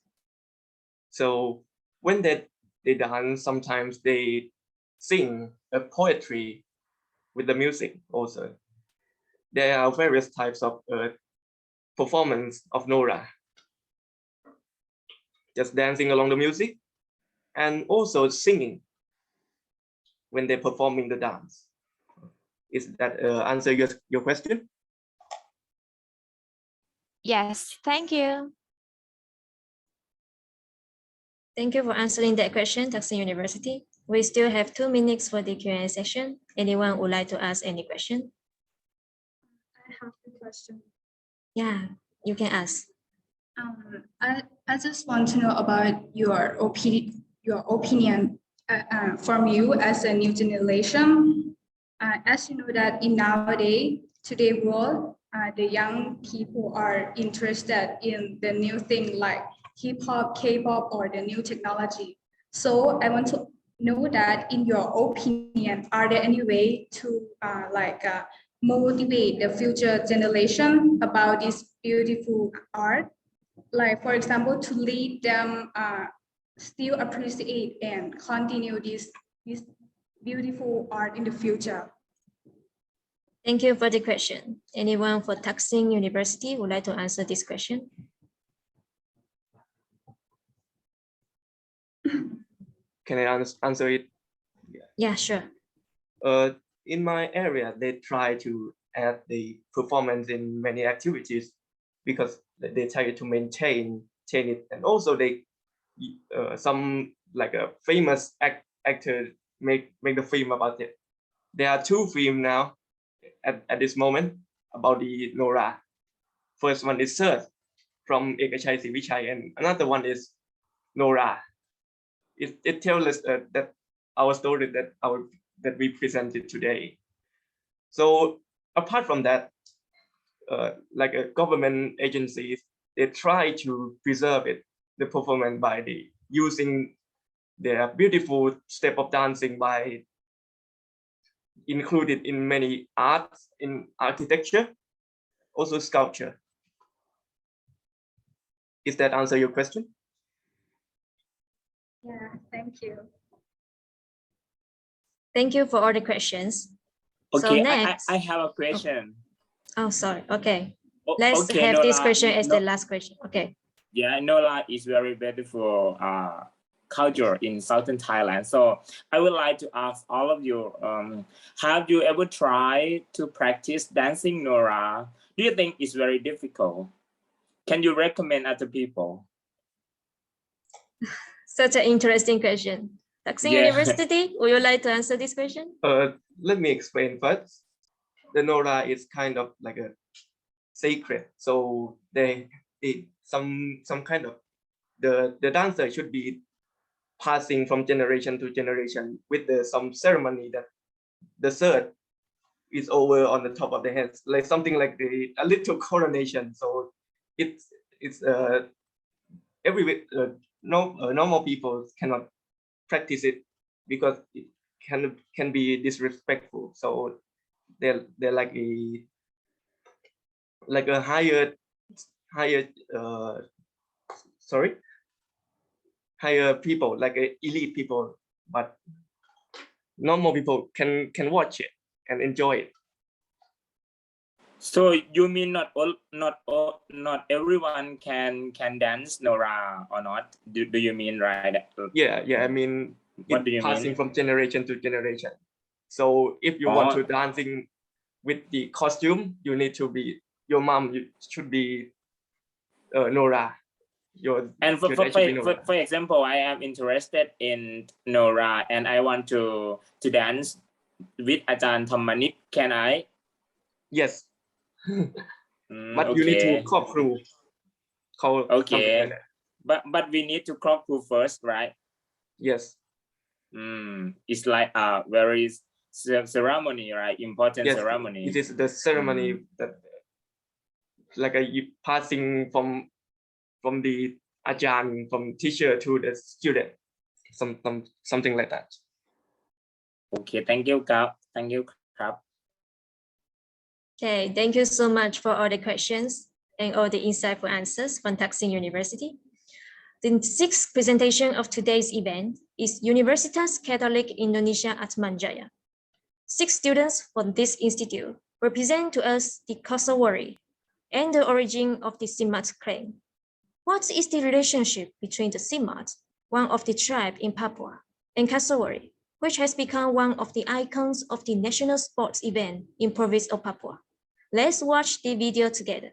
So when they dance, sometimes they sing a poetry with the music also. There are various types of performance of Nora. Just dancing along the music and also singing when they're performing the dance. Is that answer your question? Yes, thank you. Thank you for answering that question, Taksin University. We still have 2 minutes for the Q&A session. Anyone would like to ask any question? I have a question. Yeah, you can ask. I just want to know about your opinion from you as a new generation. As you know that in today world, the young people are interested in the new thing like hip hop, K-pop, or the new technology. So I want to know that in your opinion, are there any way to motivate the future generation about this beautiful art? Like, for example, to lead them still appreciate and continue this beautiful art in the future. Thank you for the question. Anyone for Taksin University would like to answer this question? Can I answer it? Yeah, sure. In my area, they try to add the performance in many activities because they try to maintain it, and also they some like a famous actor make the film about it. There are 2 films now at this moment about the Nora. First one is Search from Ekachai Sivichai, and another one is Nora. It tells us that our story that we presented today. So apart from that, like a government agencies, they try to preserve the performance by using their beautiful step of dancing by included in many arts, in architecture, also sculpture. Is that answer your question? Yeah, thank you. Thank you for all the questions. Okay, So next, I have a question. oh, sorry. Okay, let's okay, have this Nola, question as the last question. Okay. Yeah, Nola is very beautiful culture in southern Thailand. So I would like to ask all of you, have you ever tried to practice dancing Nora? Do you think it's very difficult? Can you recommend other people? Such an interesting question. Taksin University, would you like to answer this question? Let me explain first. The Nora is kind of like a sacred, so they some kind of the dancer should be passing from generation to generation with some ceremony that the third is over on the top of the heads, like something like a little coronation. So it's normal people cannot practice it because it can be disrespectful. So they're like a higher people, like elite people, but normal people can watch it and enjoy it. So you mean not everyone can dance Nora or not? Do you mean right? Yeah. I mean, what do you passing mean? from generation to generation. So if you want to dancing with the costume, you need to be your mom. You should be Nora. And for example, I am interested in Nora and I want to dance with Ajahn Thamanik. Can I? Yes. But you need to crop crew. Okay. But we need to crop crew first, right? Yes. It's like a very ceremony, right? Important ceremony. It is the ceremony that like passing from the Ajahn, from teacher to the student, something like that. Okay, thank you, Kap. Thank you, Kap. Okay, thank you so much for all the questions and all the insightful answers from Taksin University. The sixth presentation of today's event is Universitas Katolik Indonesia Atmajaya. 6 students from this institute will present to us the Kasuari and the origin of the Simat clan. What is the relationship between the Simat, one of the tribe in Papua, and Kasuari, which has become one of the icons of the national sports event in province of Papua? Let's watch the video together.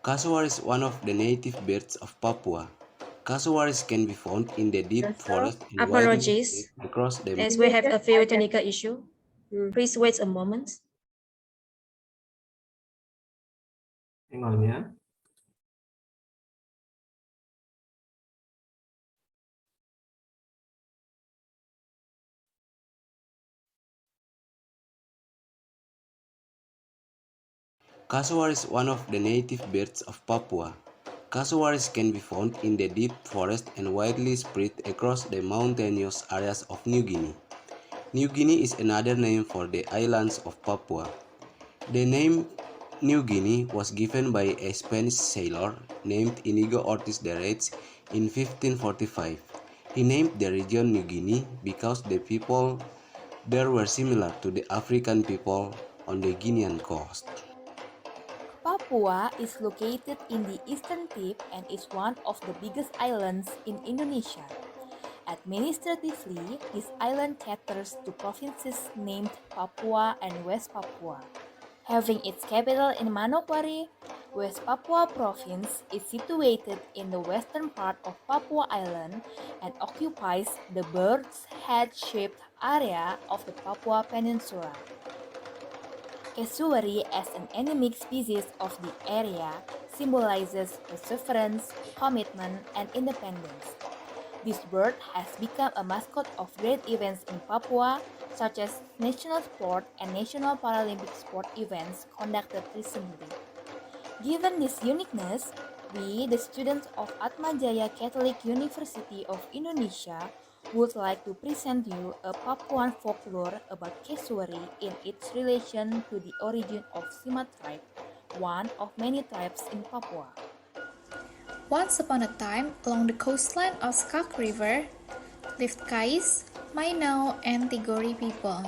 Kasuari is one of the native birds of Papua. Kasuaris can be found in the deep forest and widely spread across the as we have a few technical issue. Please wait a moment. Hang on, yeah. Kasuari is one of the native birds of Papua. Kasuaris can be found in the deep forest and widely spread across the mountainous areas of New Guinea. New Guinea is another name for the islands of Papua. The name New Guinea was given by a Spanish sailor named Inigo Ortiz de Reis in 1545. He named the region New Guinea because the people there were similar to the African people on the Guinean coast. Papua is located in the eastern tip and is one of the biggest islands in Indonesia. Administratively, this island caters to provinces named Papua and West Papua. Having its capital in Manokwari, West Papua Province is situated in the western part of Papua Island and occupies the bird's head-shaped area of the Papua Peninsula. Kasuari, as an endemic species of the area, symbolizes perseverance, commitment, and independence. This bird has become a mascot of great events in Papua, such as national sport and national Paralympic sport events conducted recently. Given this uniqueness, we, the students of Atmajaya Catholic University of Indonesia, would like to present you a Papuan folklore about Kasuari in its relation to the origin of Simat tribe, one of many tribes in Papua. Once upon a time, along the coastline of Skak River, lived Kais, Mainau, and Tigori people.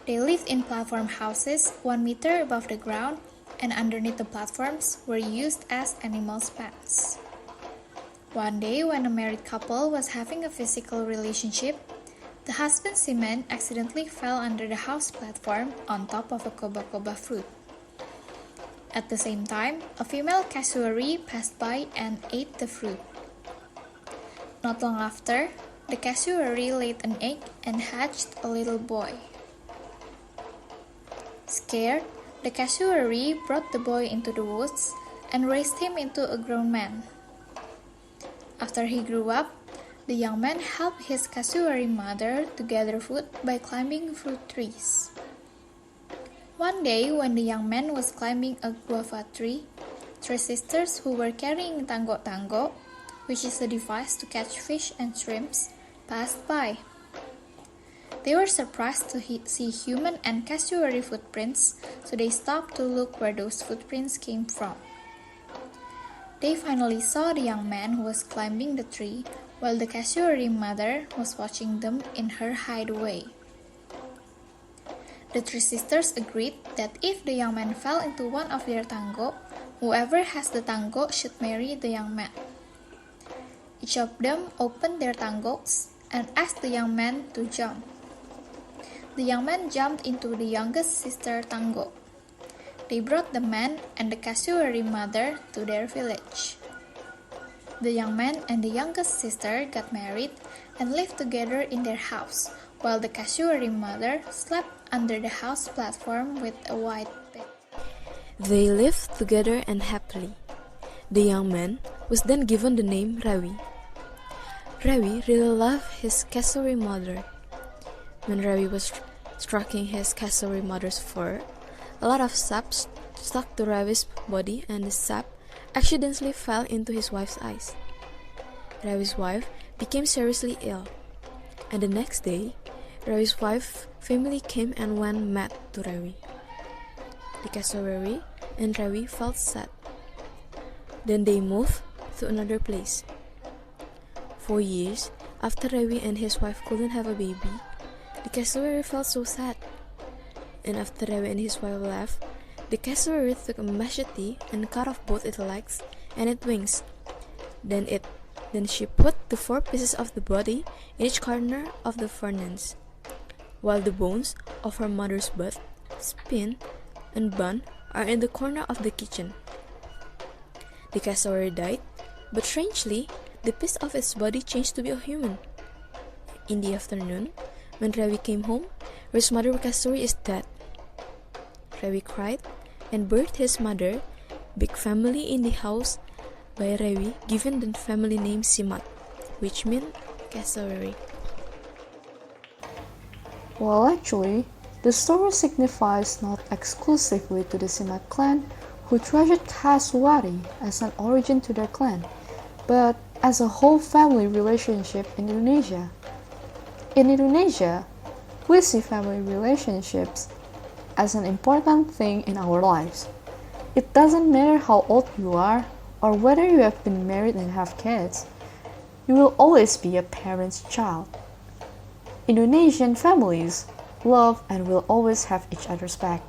They lived in platform houses 1 meter above the ground, and underneath the platforms were used as animals' pets. One day, when a married couple was having a physical relationship, the husband's semen accidentally fell under the house platform on top of a koba-koba fruit. At the same time, a female Kasuari passed by and ate the fruit. Not long after, the Kasuari laid an egg and hatched a little boy. Scared, the Kasuari brought the boy into the woods and raised him into a grown man. After he grew up, the young man helped his Kasuari mother to gather food by climbing fruit trees. One day, when the young man was climbing a guava tree, three sisters who were carrying tango, which is a device to catch fish and shrimps, passed by. They were surprised to see human and Kasuari footprints, so they stopped to look where those footprints came from. They finally saw the young man who was climbing the tree, while the Kasuari mother was watching them in her hideaway. The three sisters agreed that if the young man fell into one of their tango, whoever has the tango should marry the young man. Each of them opened their tangos and asked the young man to jump. The young man jumped into the youngest sister tango. They brought the man and the Kasuari mother to their village. The young man and the youngest sister got married and lived together in their house, while the Kasuari mother slept under the house platform with a white bed. They lived together and happily. The young man was then given the name Rawi. Rawi really loved his Kasuari mother. When Rawi was stroking his Kasuari mother's fur, a lot of sap stuck to Rawi's body, and the sap accidentally fell into his wife's eyes. Rawi's wife became seriously ill, and the next day, Rawi's wife's family came and went mad to Rawi. The Kasuari and Rawi felt sad. Then they moved to another place. 4 years after Rawi and his wife couldn't have a baby, the Kasuari felt so sad. And after Rawi and his wife left, the Kasuari took a machete and cut off both its legs and its wings. Then she put the 4 pieces of the body in each corner of the furnace, while the bones of her mother's butt, spine, and bun are in the corner of the kitchen. The Kasuari died, but strangely, the piece of its body changed to be a human. In the afternoon, when Rawi came home, his mother Kasuari is dead. Rawi cried and buried his mother, big family in the house, by Rawi, given the family name Simat, which means Kasuari. Well, actually, the story signifies not exclusively to the Simat clan, who treasured Kasuari as an origin to their clan, but as a whole family relationship in Indonesia. In Indonesia, we see family relationships as an important thing in our lives. It doesn't matter how old you are or whether you have been married and have kids, you will always be a parent's child. Indonesian families love and will always have each other's back.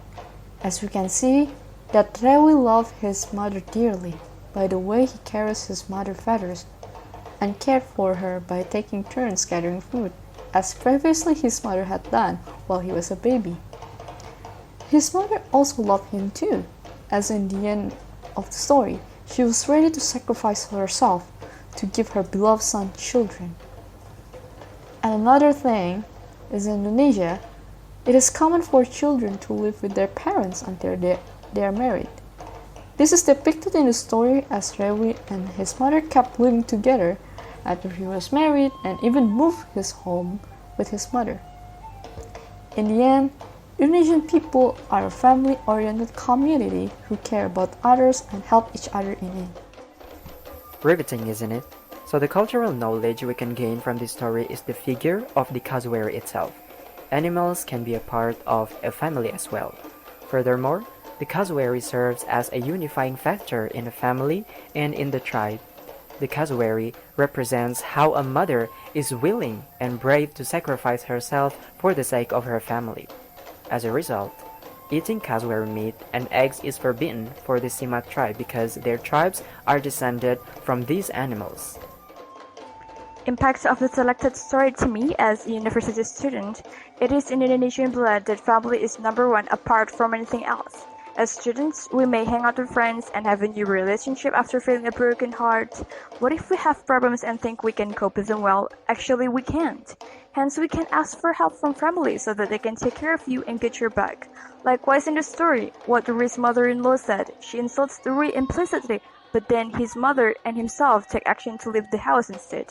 As we can see, that Rawi loved his mother dearly by the way he carries his mother's feathers and cared for her by taking turns gathering food, as previously his mother had done while he was a baby. His mother also loved him too, as in the end of the story, she was ready to sacrifice herself to give her beloved son children. And another thing is, in Indonesia, it is common for children to live with their parents until they are married. This is depicted in the story as Rawi and his mother kept living together after he was married and even moved his home with his mother. In the end, Indonesian people are a family-oriented community who care about others and help each other in need. Riveting, isn't it? So the cultural knowledge we can gain from this story is the figure of the Kasuari itself. Animals can be a part of a family as well. Furthermore, the Kasuari serves as a unifying factor in a family and in the tribe. The Kasuari represents how a mother is willing and brave to sacrifice herself for the sake of her family. As a result, eating Kasuari meat and eggs is forbidden for the Simat tribe because their tribes are descended from these animals. Impacts of the selected story to me as a university student, it is in Indonesian blood that family is number one apart from anything else. As students, we may hang out with friends and have a new relationship after feeling a broken heart. What if we have problems and think we can cope with them well? Actually, we can't. Hence, we can ask for help from family so that they can take care of you and get your back. Likewise in the story, what Rui's mother-in-law said, she insults Rui implicitly but then his mother and himself take action to leave the house instead.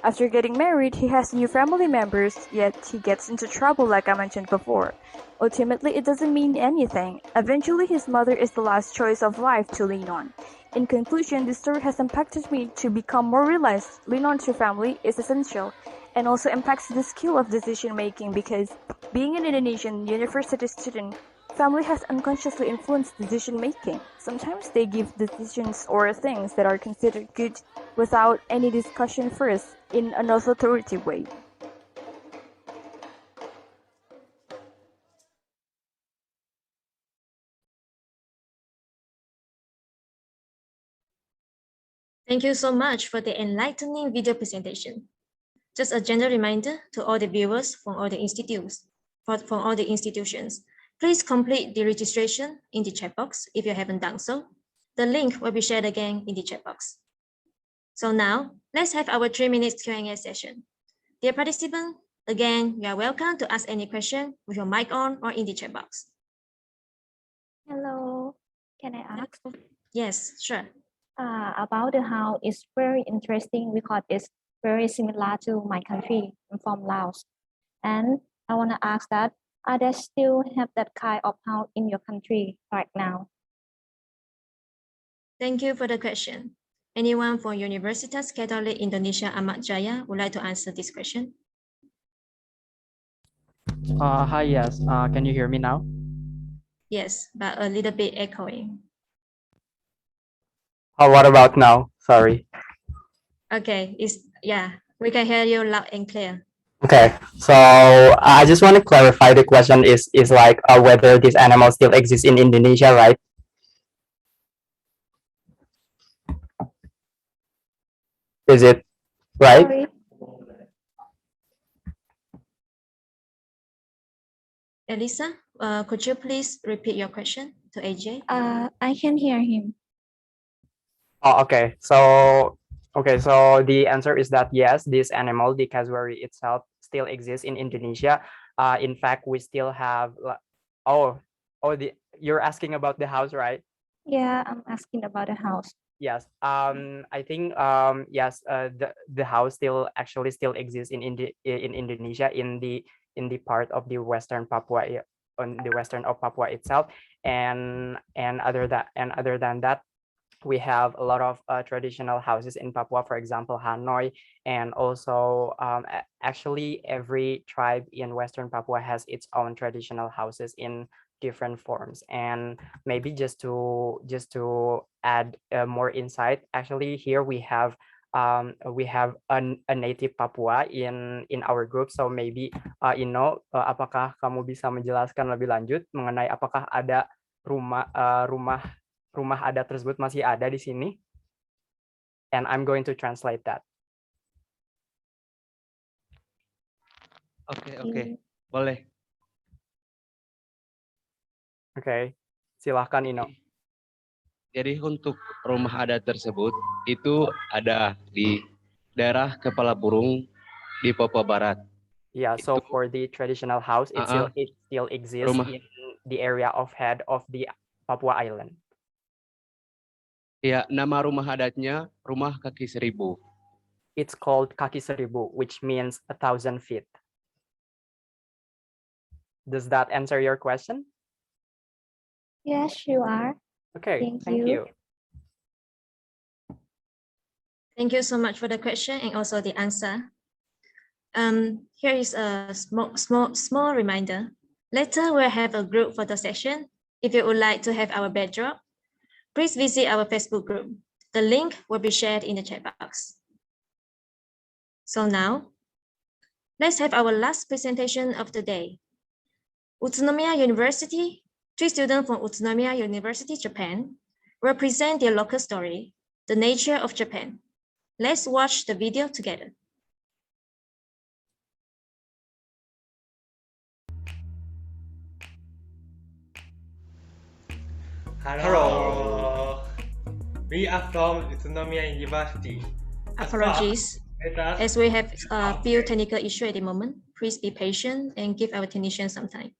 After getting married, he has new family members, yet he gets into trouble like I mentioned before. Ultimately, it doesn't mean anything. Eventually, his mother is the last choice of life to lean on. In conclusion, this story has impacted me to become more realized. Lean on to family is essential, and also impacts the skill of decision making because being an Indonesian university student, family has unconsciously influenced decision making. Sometimes they give decisions or things that are considered good without any discussion first in an authoritative way. Thank you so much for the enlightening video presentation. Just a gentle reminder to all the viewers from all the institutions, please complete the registration in the chat box if you haven't done so. The link will be shared again in the chat box. So now, let's have our 3 minutes Q&A session. Dear participant, again, you are welcome to ask any question with your mic on or in the chat box. Hello, can I ask? Yes, sure. About the house is very interesting because it's very similar to my country. I'm from Laos. And I want to ask that, are there still have that kind of house in your country right now? Thank you for the question. Anyone from Universitas Katolik Indonesia Ahmad Jaya would like to answer this question? Hi, yes. Can you hear me now? Yes, but a little bit echoing. What about now? Sorry. Okay, we can hear you loud and clear. Okay, so I just want to clarify the question is like whether this animal still exists in Indonesia, right? Is it right? Sorry. Elisa, could you please repeat your question to AJ? I can hear him. Oh, okay. So the answer is that yes, this animal, the Kasuari itself, still exists in Indonesia. In fact, we still have. You're asking about the house, right? Yeah, I'm asking about the house. Yes. I think yes. The house still exists in Indonesia in the part of the western Papua, on the western of Papua itself, and other than that, we have a lot of traditional houses in Papua, for example, Hanoi, and also actually every tribe in Western Papua has its own traditional houses in different forms. And maybe just to add more insight, actually here we have a native Papua in our group. So maybe apakah kamu bisa menjelaskan lebih lanjut mengenai apakah ada rumah adat tersebut masih ada di sini? And I'm going to translate that. Oke. Boleh. Oke, silahkan Ino. Jadi untuk rumah adat tersebut itu ada di daerah Kepala Burung di Papua Barat. Yeah, so for the traditional house, it still exists in the area of head of the Papua Island. Ya, nama rumah adatnya Rumah Kaki Seribu. It's called Kaki Seribu, which means 1,000 feet. Does that answer your question? Yes, you are. Okay, thank you. Thank you so much for the question and also the answer. Here is a small reminder. Later we'll have a group photo session. If you would like to have our backdrop, please visit our Facebook group. The link will be shared in the chat box. So now, let's have our last presentation of the day. Utsunomiya University, 3 students from Utsunomiya University, Japan, will present their local story, The Nature of Japan. Let's watch the video together. Hello. We are from Utsunomiya University. Apologies, as we have a few technical issues at the moment. Please be patient and give our technician some time.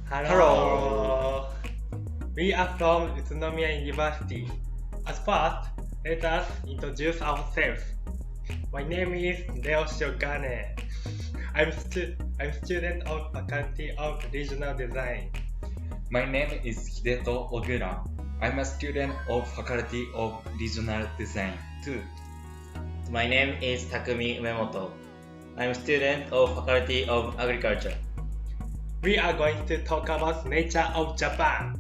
Hello. We are from Utsunomiya University. At first, let us introduce ourselves. My name is Leo Shogane. I'm student of Faculty of Regional Design. My name is Hideto Ogura. I'm a student of Faculty of Regional Design too. My name is Takumi Umemoto. I'm a student of Faculty of Agriculture. We are going to talk about nature of Japan.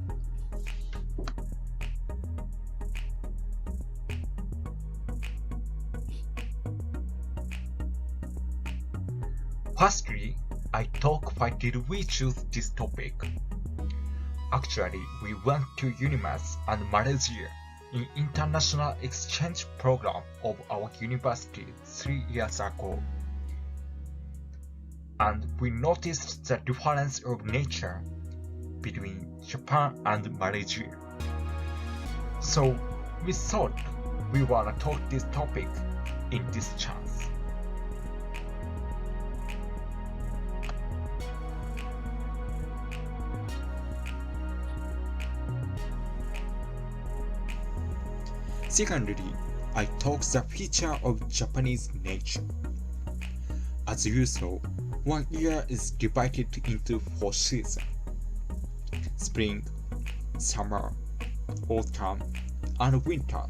Firstly, I talk why did we choose this topic. Actually, we went to UNIMAS and Malaysia in international exchange program of our university 3 years ago. And we noticed the difference of nature between Japan and Malaysia. So we thought we wanna talk this topic in this chance. Secondly, I talk the feature of Japanese nature. As you saw, 1 year is divided into 4 seasons: spring, summer, autumn, and winter.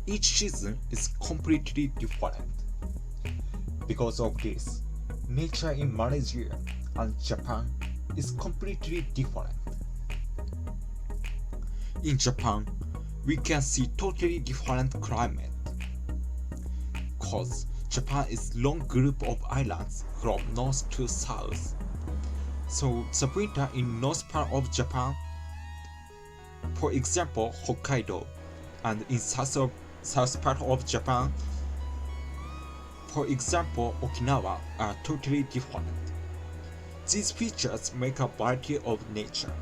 Each season is completely different. Because of this, nature in Malaysia and Japan is completely different. In Japan, we can see totally different climate. Cause Japan is long group of islands from north to south. So the winter in north part of Japan, for example Hokkaido, and in south part of Japan, for example Okinawa, are totally different. These features make a variety of nature.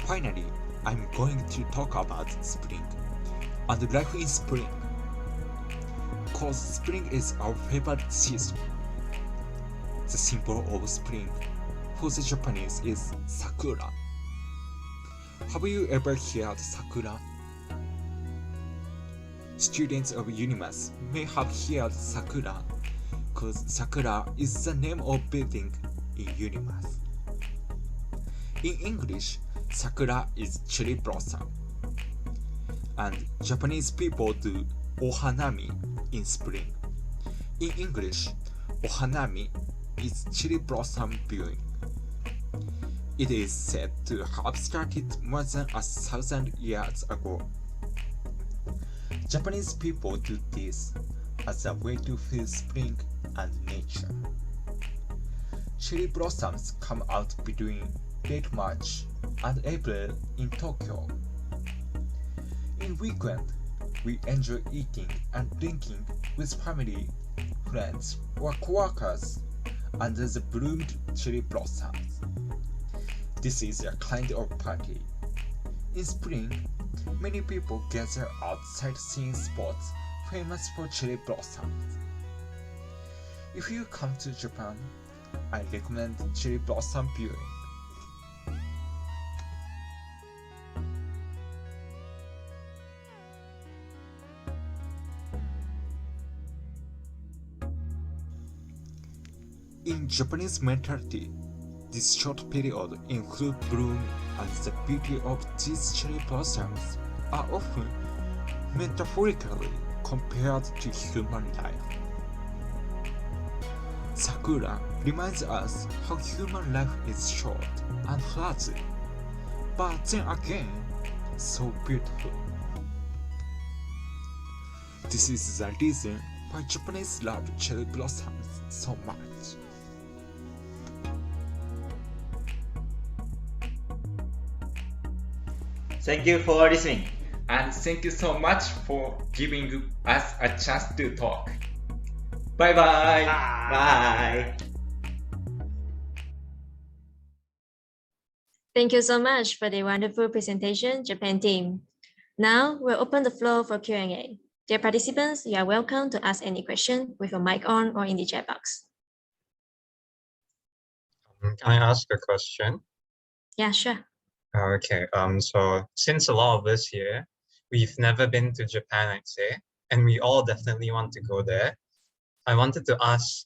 Finally, I'm going to talk about spring and life in spring. Cause spring is our favorite season. The symbol of spring for the Japanese is sakura. Have you ever heard sakura? Students of UNIMAS may have heard sakura, cause sakura is the name of building in UNIMAS. In English, sakura is cherry blossom, and Japanese people do ohanami in spring. In English, ohanami is cherry blossom viewing. It is said to have started more than 1,000 years ago. Japanese people do this as a way to feel spring and nature. Cherry blossoms come out between late March and April in Tokyo. In weekend, we enjoy eating and drinking with family, friends, or co-workers under the bloomed cherry blossoms. This is a kind of party. In spring, many people gather at sightseeing spots famous for cherry blossoms. If you come to Japan, I recommend cherry blossom viewing. In Japanese mentality, this short period includes bloom, and the beauty of these cherry blossoms are often metaphorically compared to human life. Sakura reminds us how human life is short and fragile, but then again, so beautiful. This is the reason why Japanese love cherry blossoms so much. Thank you for listening, and thank you so much for giving us a chance to talk. Bye bye. Bye. Thank you so much for the wonderful presentation, Japan team. Now we'll open the floor for Q&A. Dear participants, you are welcome to ask any question with your mic on or in the chat box. Can I ask a question? Yeah, sure. Okay. So since a lot of us here, we've never been to Japan, I'd say, and we all definitely want to go there. I wanted to ask,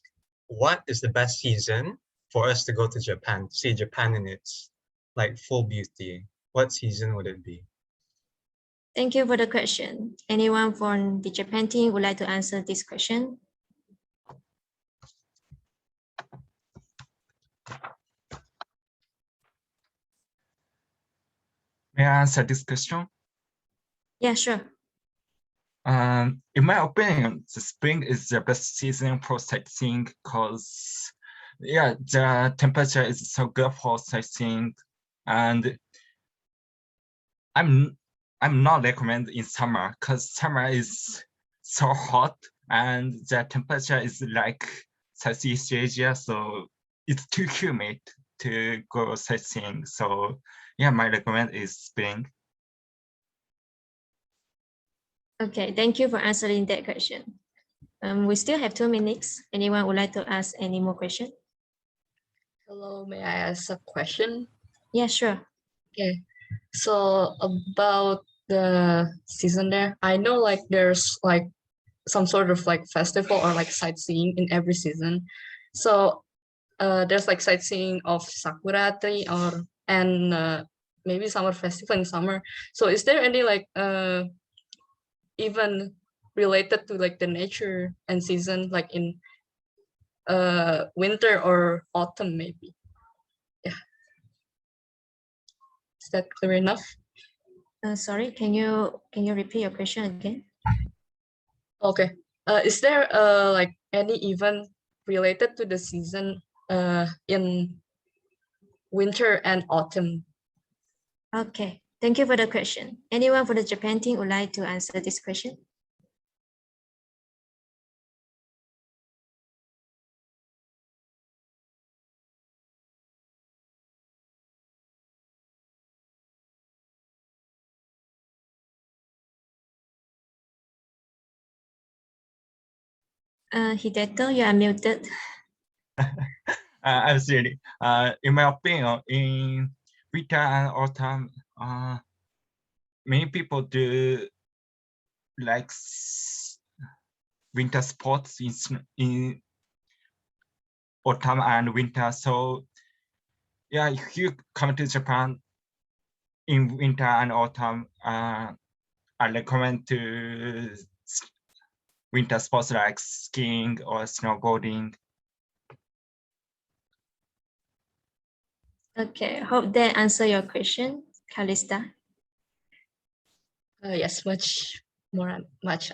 what is the best season for us to go to Japan? See Japan in its like full beauty. What season would it be? Thank you for the question. Anyone from the Japan team would like to answer this question? May I answer this question? Yeah, sure. In my opinion, the spring is the best season for sightseeing because, yeah, the temperature is so good for sightseeing, and I'm not recommend in summer because summer is so hot and the temperature is like Southeast Asia, so it's too humid to go sightseeing. So yeah, my recommend is spring. Okay, thank you for answering that question. We still have 2 minutes. Anyone would like to ask any more question? Hello, may I ask a question? Yeah, sure. Okay, so about the season there, I know like there's like some sort of like festival or like sightseeing in every season. So there's like sightseeing of sakura tree and maybe summer festival in summer. So is there any like even related to like the nature and season like in winter or autumn maybe? Yeah. Is that clear enough? Sorry, can you repeat your question again? Okay. Is there like any event related to the season in winter and autumn? Okay, thank you for the question. Anyone for the Japan team would like to answer this question? Hideto, you are muted. Absolutely. In my opinion, in winter and autumn, many people do like winter sports in autumn and winter. So yeah, if you come to Japan in winter and autumn, I recommend to winter sports like skiing or snowboarding. Okay, hope that answer your question, Kalista. Yes, much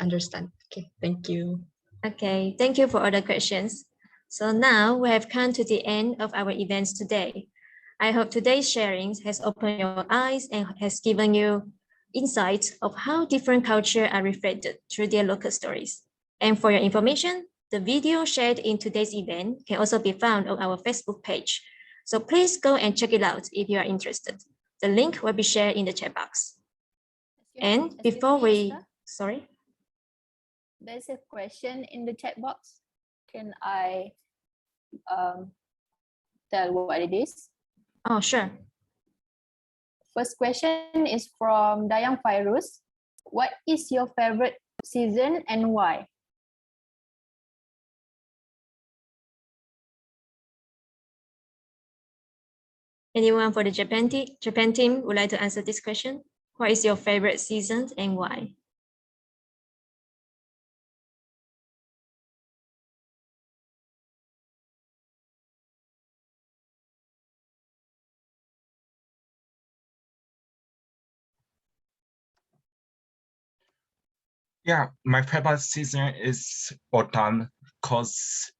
understand. Okay, thank you. Okay, thank you for all the questions. So now we have come to the end of our events today. I hope today's sharing has opened your eyes and has given you insights of how different cultures are reflected through their local stories. And for your information, the video shared in today's event can also be found on our Facebook page. So please go and check it out if you are interested. The link will be shared in the chat box. And before we, sorry? There's a question in the chat box. Can I tell what it is? Oh, sure. First question is from Dayang Fairuz. What is your favorite season and why? Anyone for the Japan team would like to answer this question? What is your favorite season and why? Yeah, my favorite season is autumn because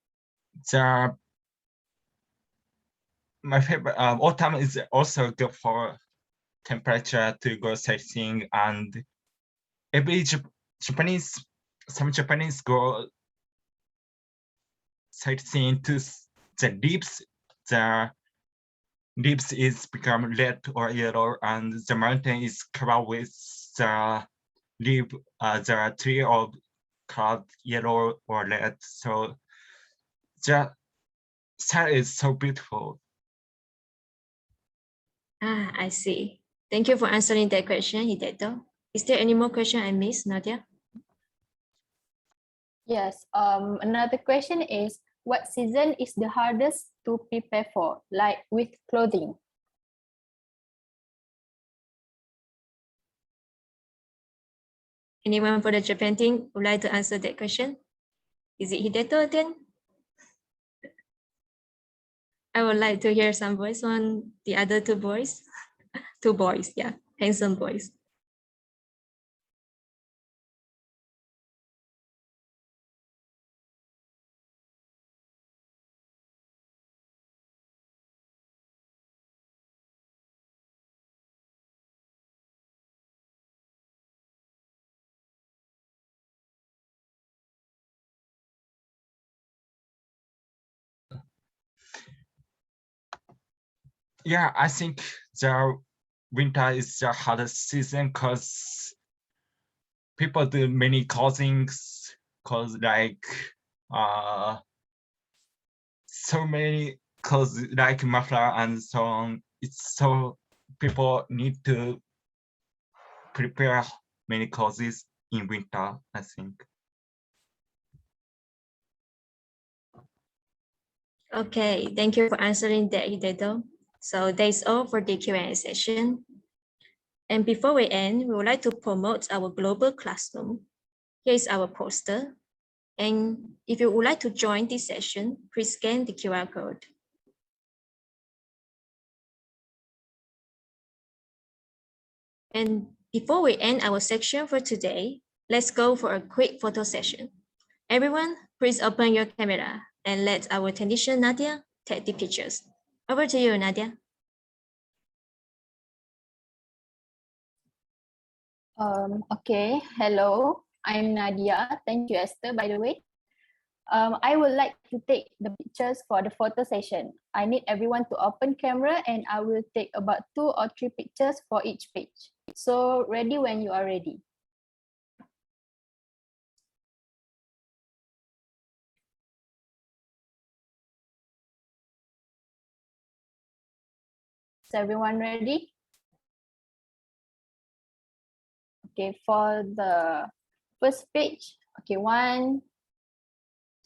my favorite autumn is also good for temperature to go sightseeing, and every some Japanese go sightseeing to the deeps, the leaves is become red or yellow, and the mountain is covered with the leaf, the tree of colored yellow or red. So the sun is so beautiful. I see. Thank you for answering that question, Hideto. Is there any more question I missed, Nadia? Yes. Another question is, what season is the hardest to prepare for, like with clothing? Anyone for the Japan team would like to answer that question? Is it Hideto then? I would like to hear some voice on the other two boys. Two boys, yeah, handsome boys. Yeah, I think the winter is the hardest season because people do many clothings, cause like so many clothes like muffler and so on. It's so people need to prepare many clothes in winter, I think. Okay, thank you for answering that, Hideto. So that's all for the Q&A session. And before we end, we would like to promote our global classroom. Here is our poster. And if you would like to join this session, please scan the QR code. And before we end our section for today, let's go for a quick photo session. Everyone, please open your camera and let our technician Nadia take the pictures. Over to you, Nadia. Okay, hello, I'm Nadia. Thank you, Esther, by the way. I would like to take the pictures for the photo session. I need everyone to open camera and I will take about 2 or 3 pictures for each page. So ready when you are ready. Is everyone ready? Okay, for the first page. Okay, 1,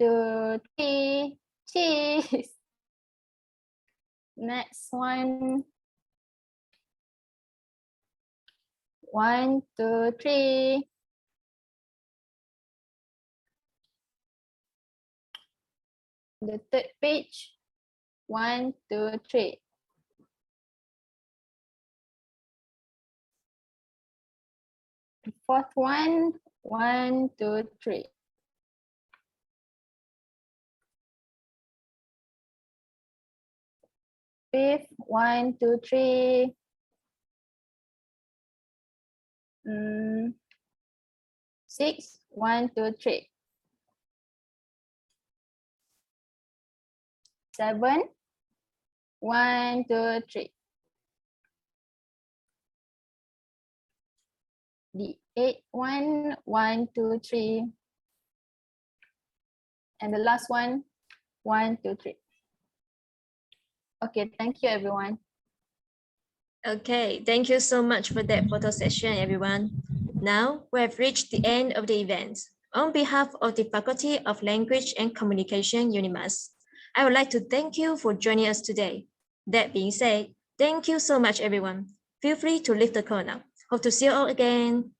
2, 3, cheese. Next one. 1, 2, 3. The third page. 1, 2, 3. The fourth one. 1, 2, 3. Fifth. 1, 2, 3. 6. 1, 2, 3. 7. 1, 2, 3. The eighth one. 1, 2, 3. And the last one. 1, 2, 3. Okay, thank you, everyone. Okay, thank you so much for that photo session, everyone. Now we have reached the end of the event. On behalf of the Faculty of Language and Communication, UNIMAS, I would like to thank you for joining us today. That being said, thank you so much, everyone. Feel free to leave the call now. Hope to see you all again.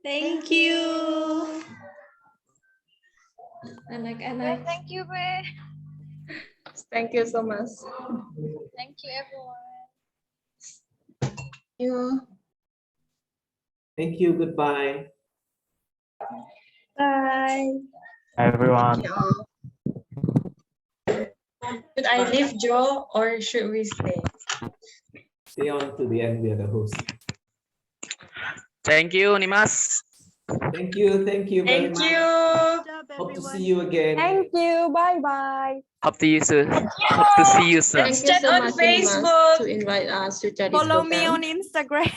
Thank you. Anak-anak. Thank you, Be. Thank you so much. Thank you, everyone. Thank you. Goodbye. Bye. Everyone. Should I leave, Joe, or should we stay? Stay on to the end. We are the host. Thank you, Nimas. Thank you very Thank much. you. Hope to see you again. Thank you. Bye bye. Hope to you soon. Hope to see you soon. Let's chat on Facebook to invite us to chat. Follow me on Instagram.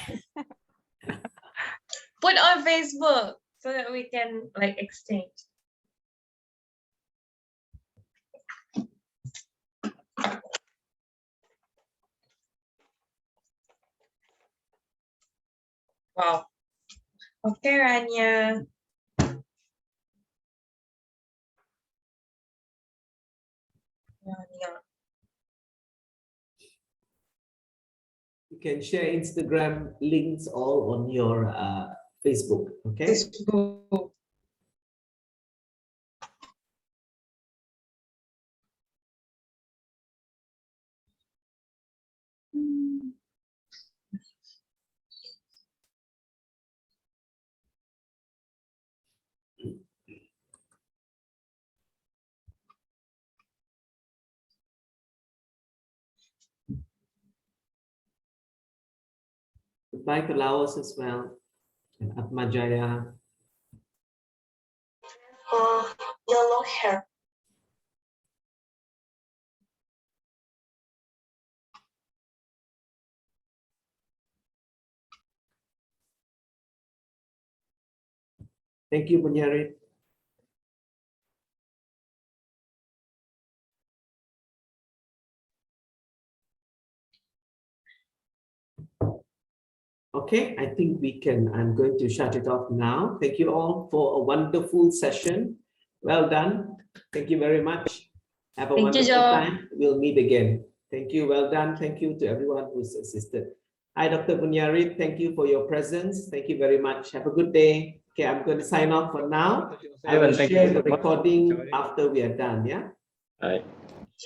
Put on Facebook so that we can like exchange. Wow. Okay, Rania. You can share Instagram links all on your Facebook. Okay. Facebook. Goodbye to Laos as well, and Atmajaya. Yellow hair. Thank you, Bunyarit. Okay, I think we can, I'm going to shut it off now. Thank you all for a wonderful session. Well done. Thank you very much. Have a wonderful time. We'll meet again. Thank you. Well done. Thank you to everyone who's assisted. Hi, Dr. Bunyarit. Thank you for your presence. Thank you very much. Have a good day. Okay, I'm going to sign off for now. I will share the recording after we are done. Yeah. All right.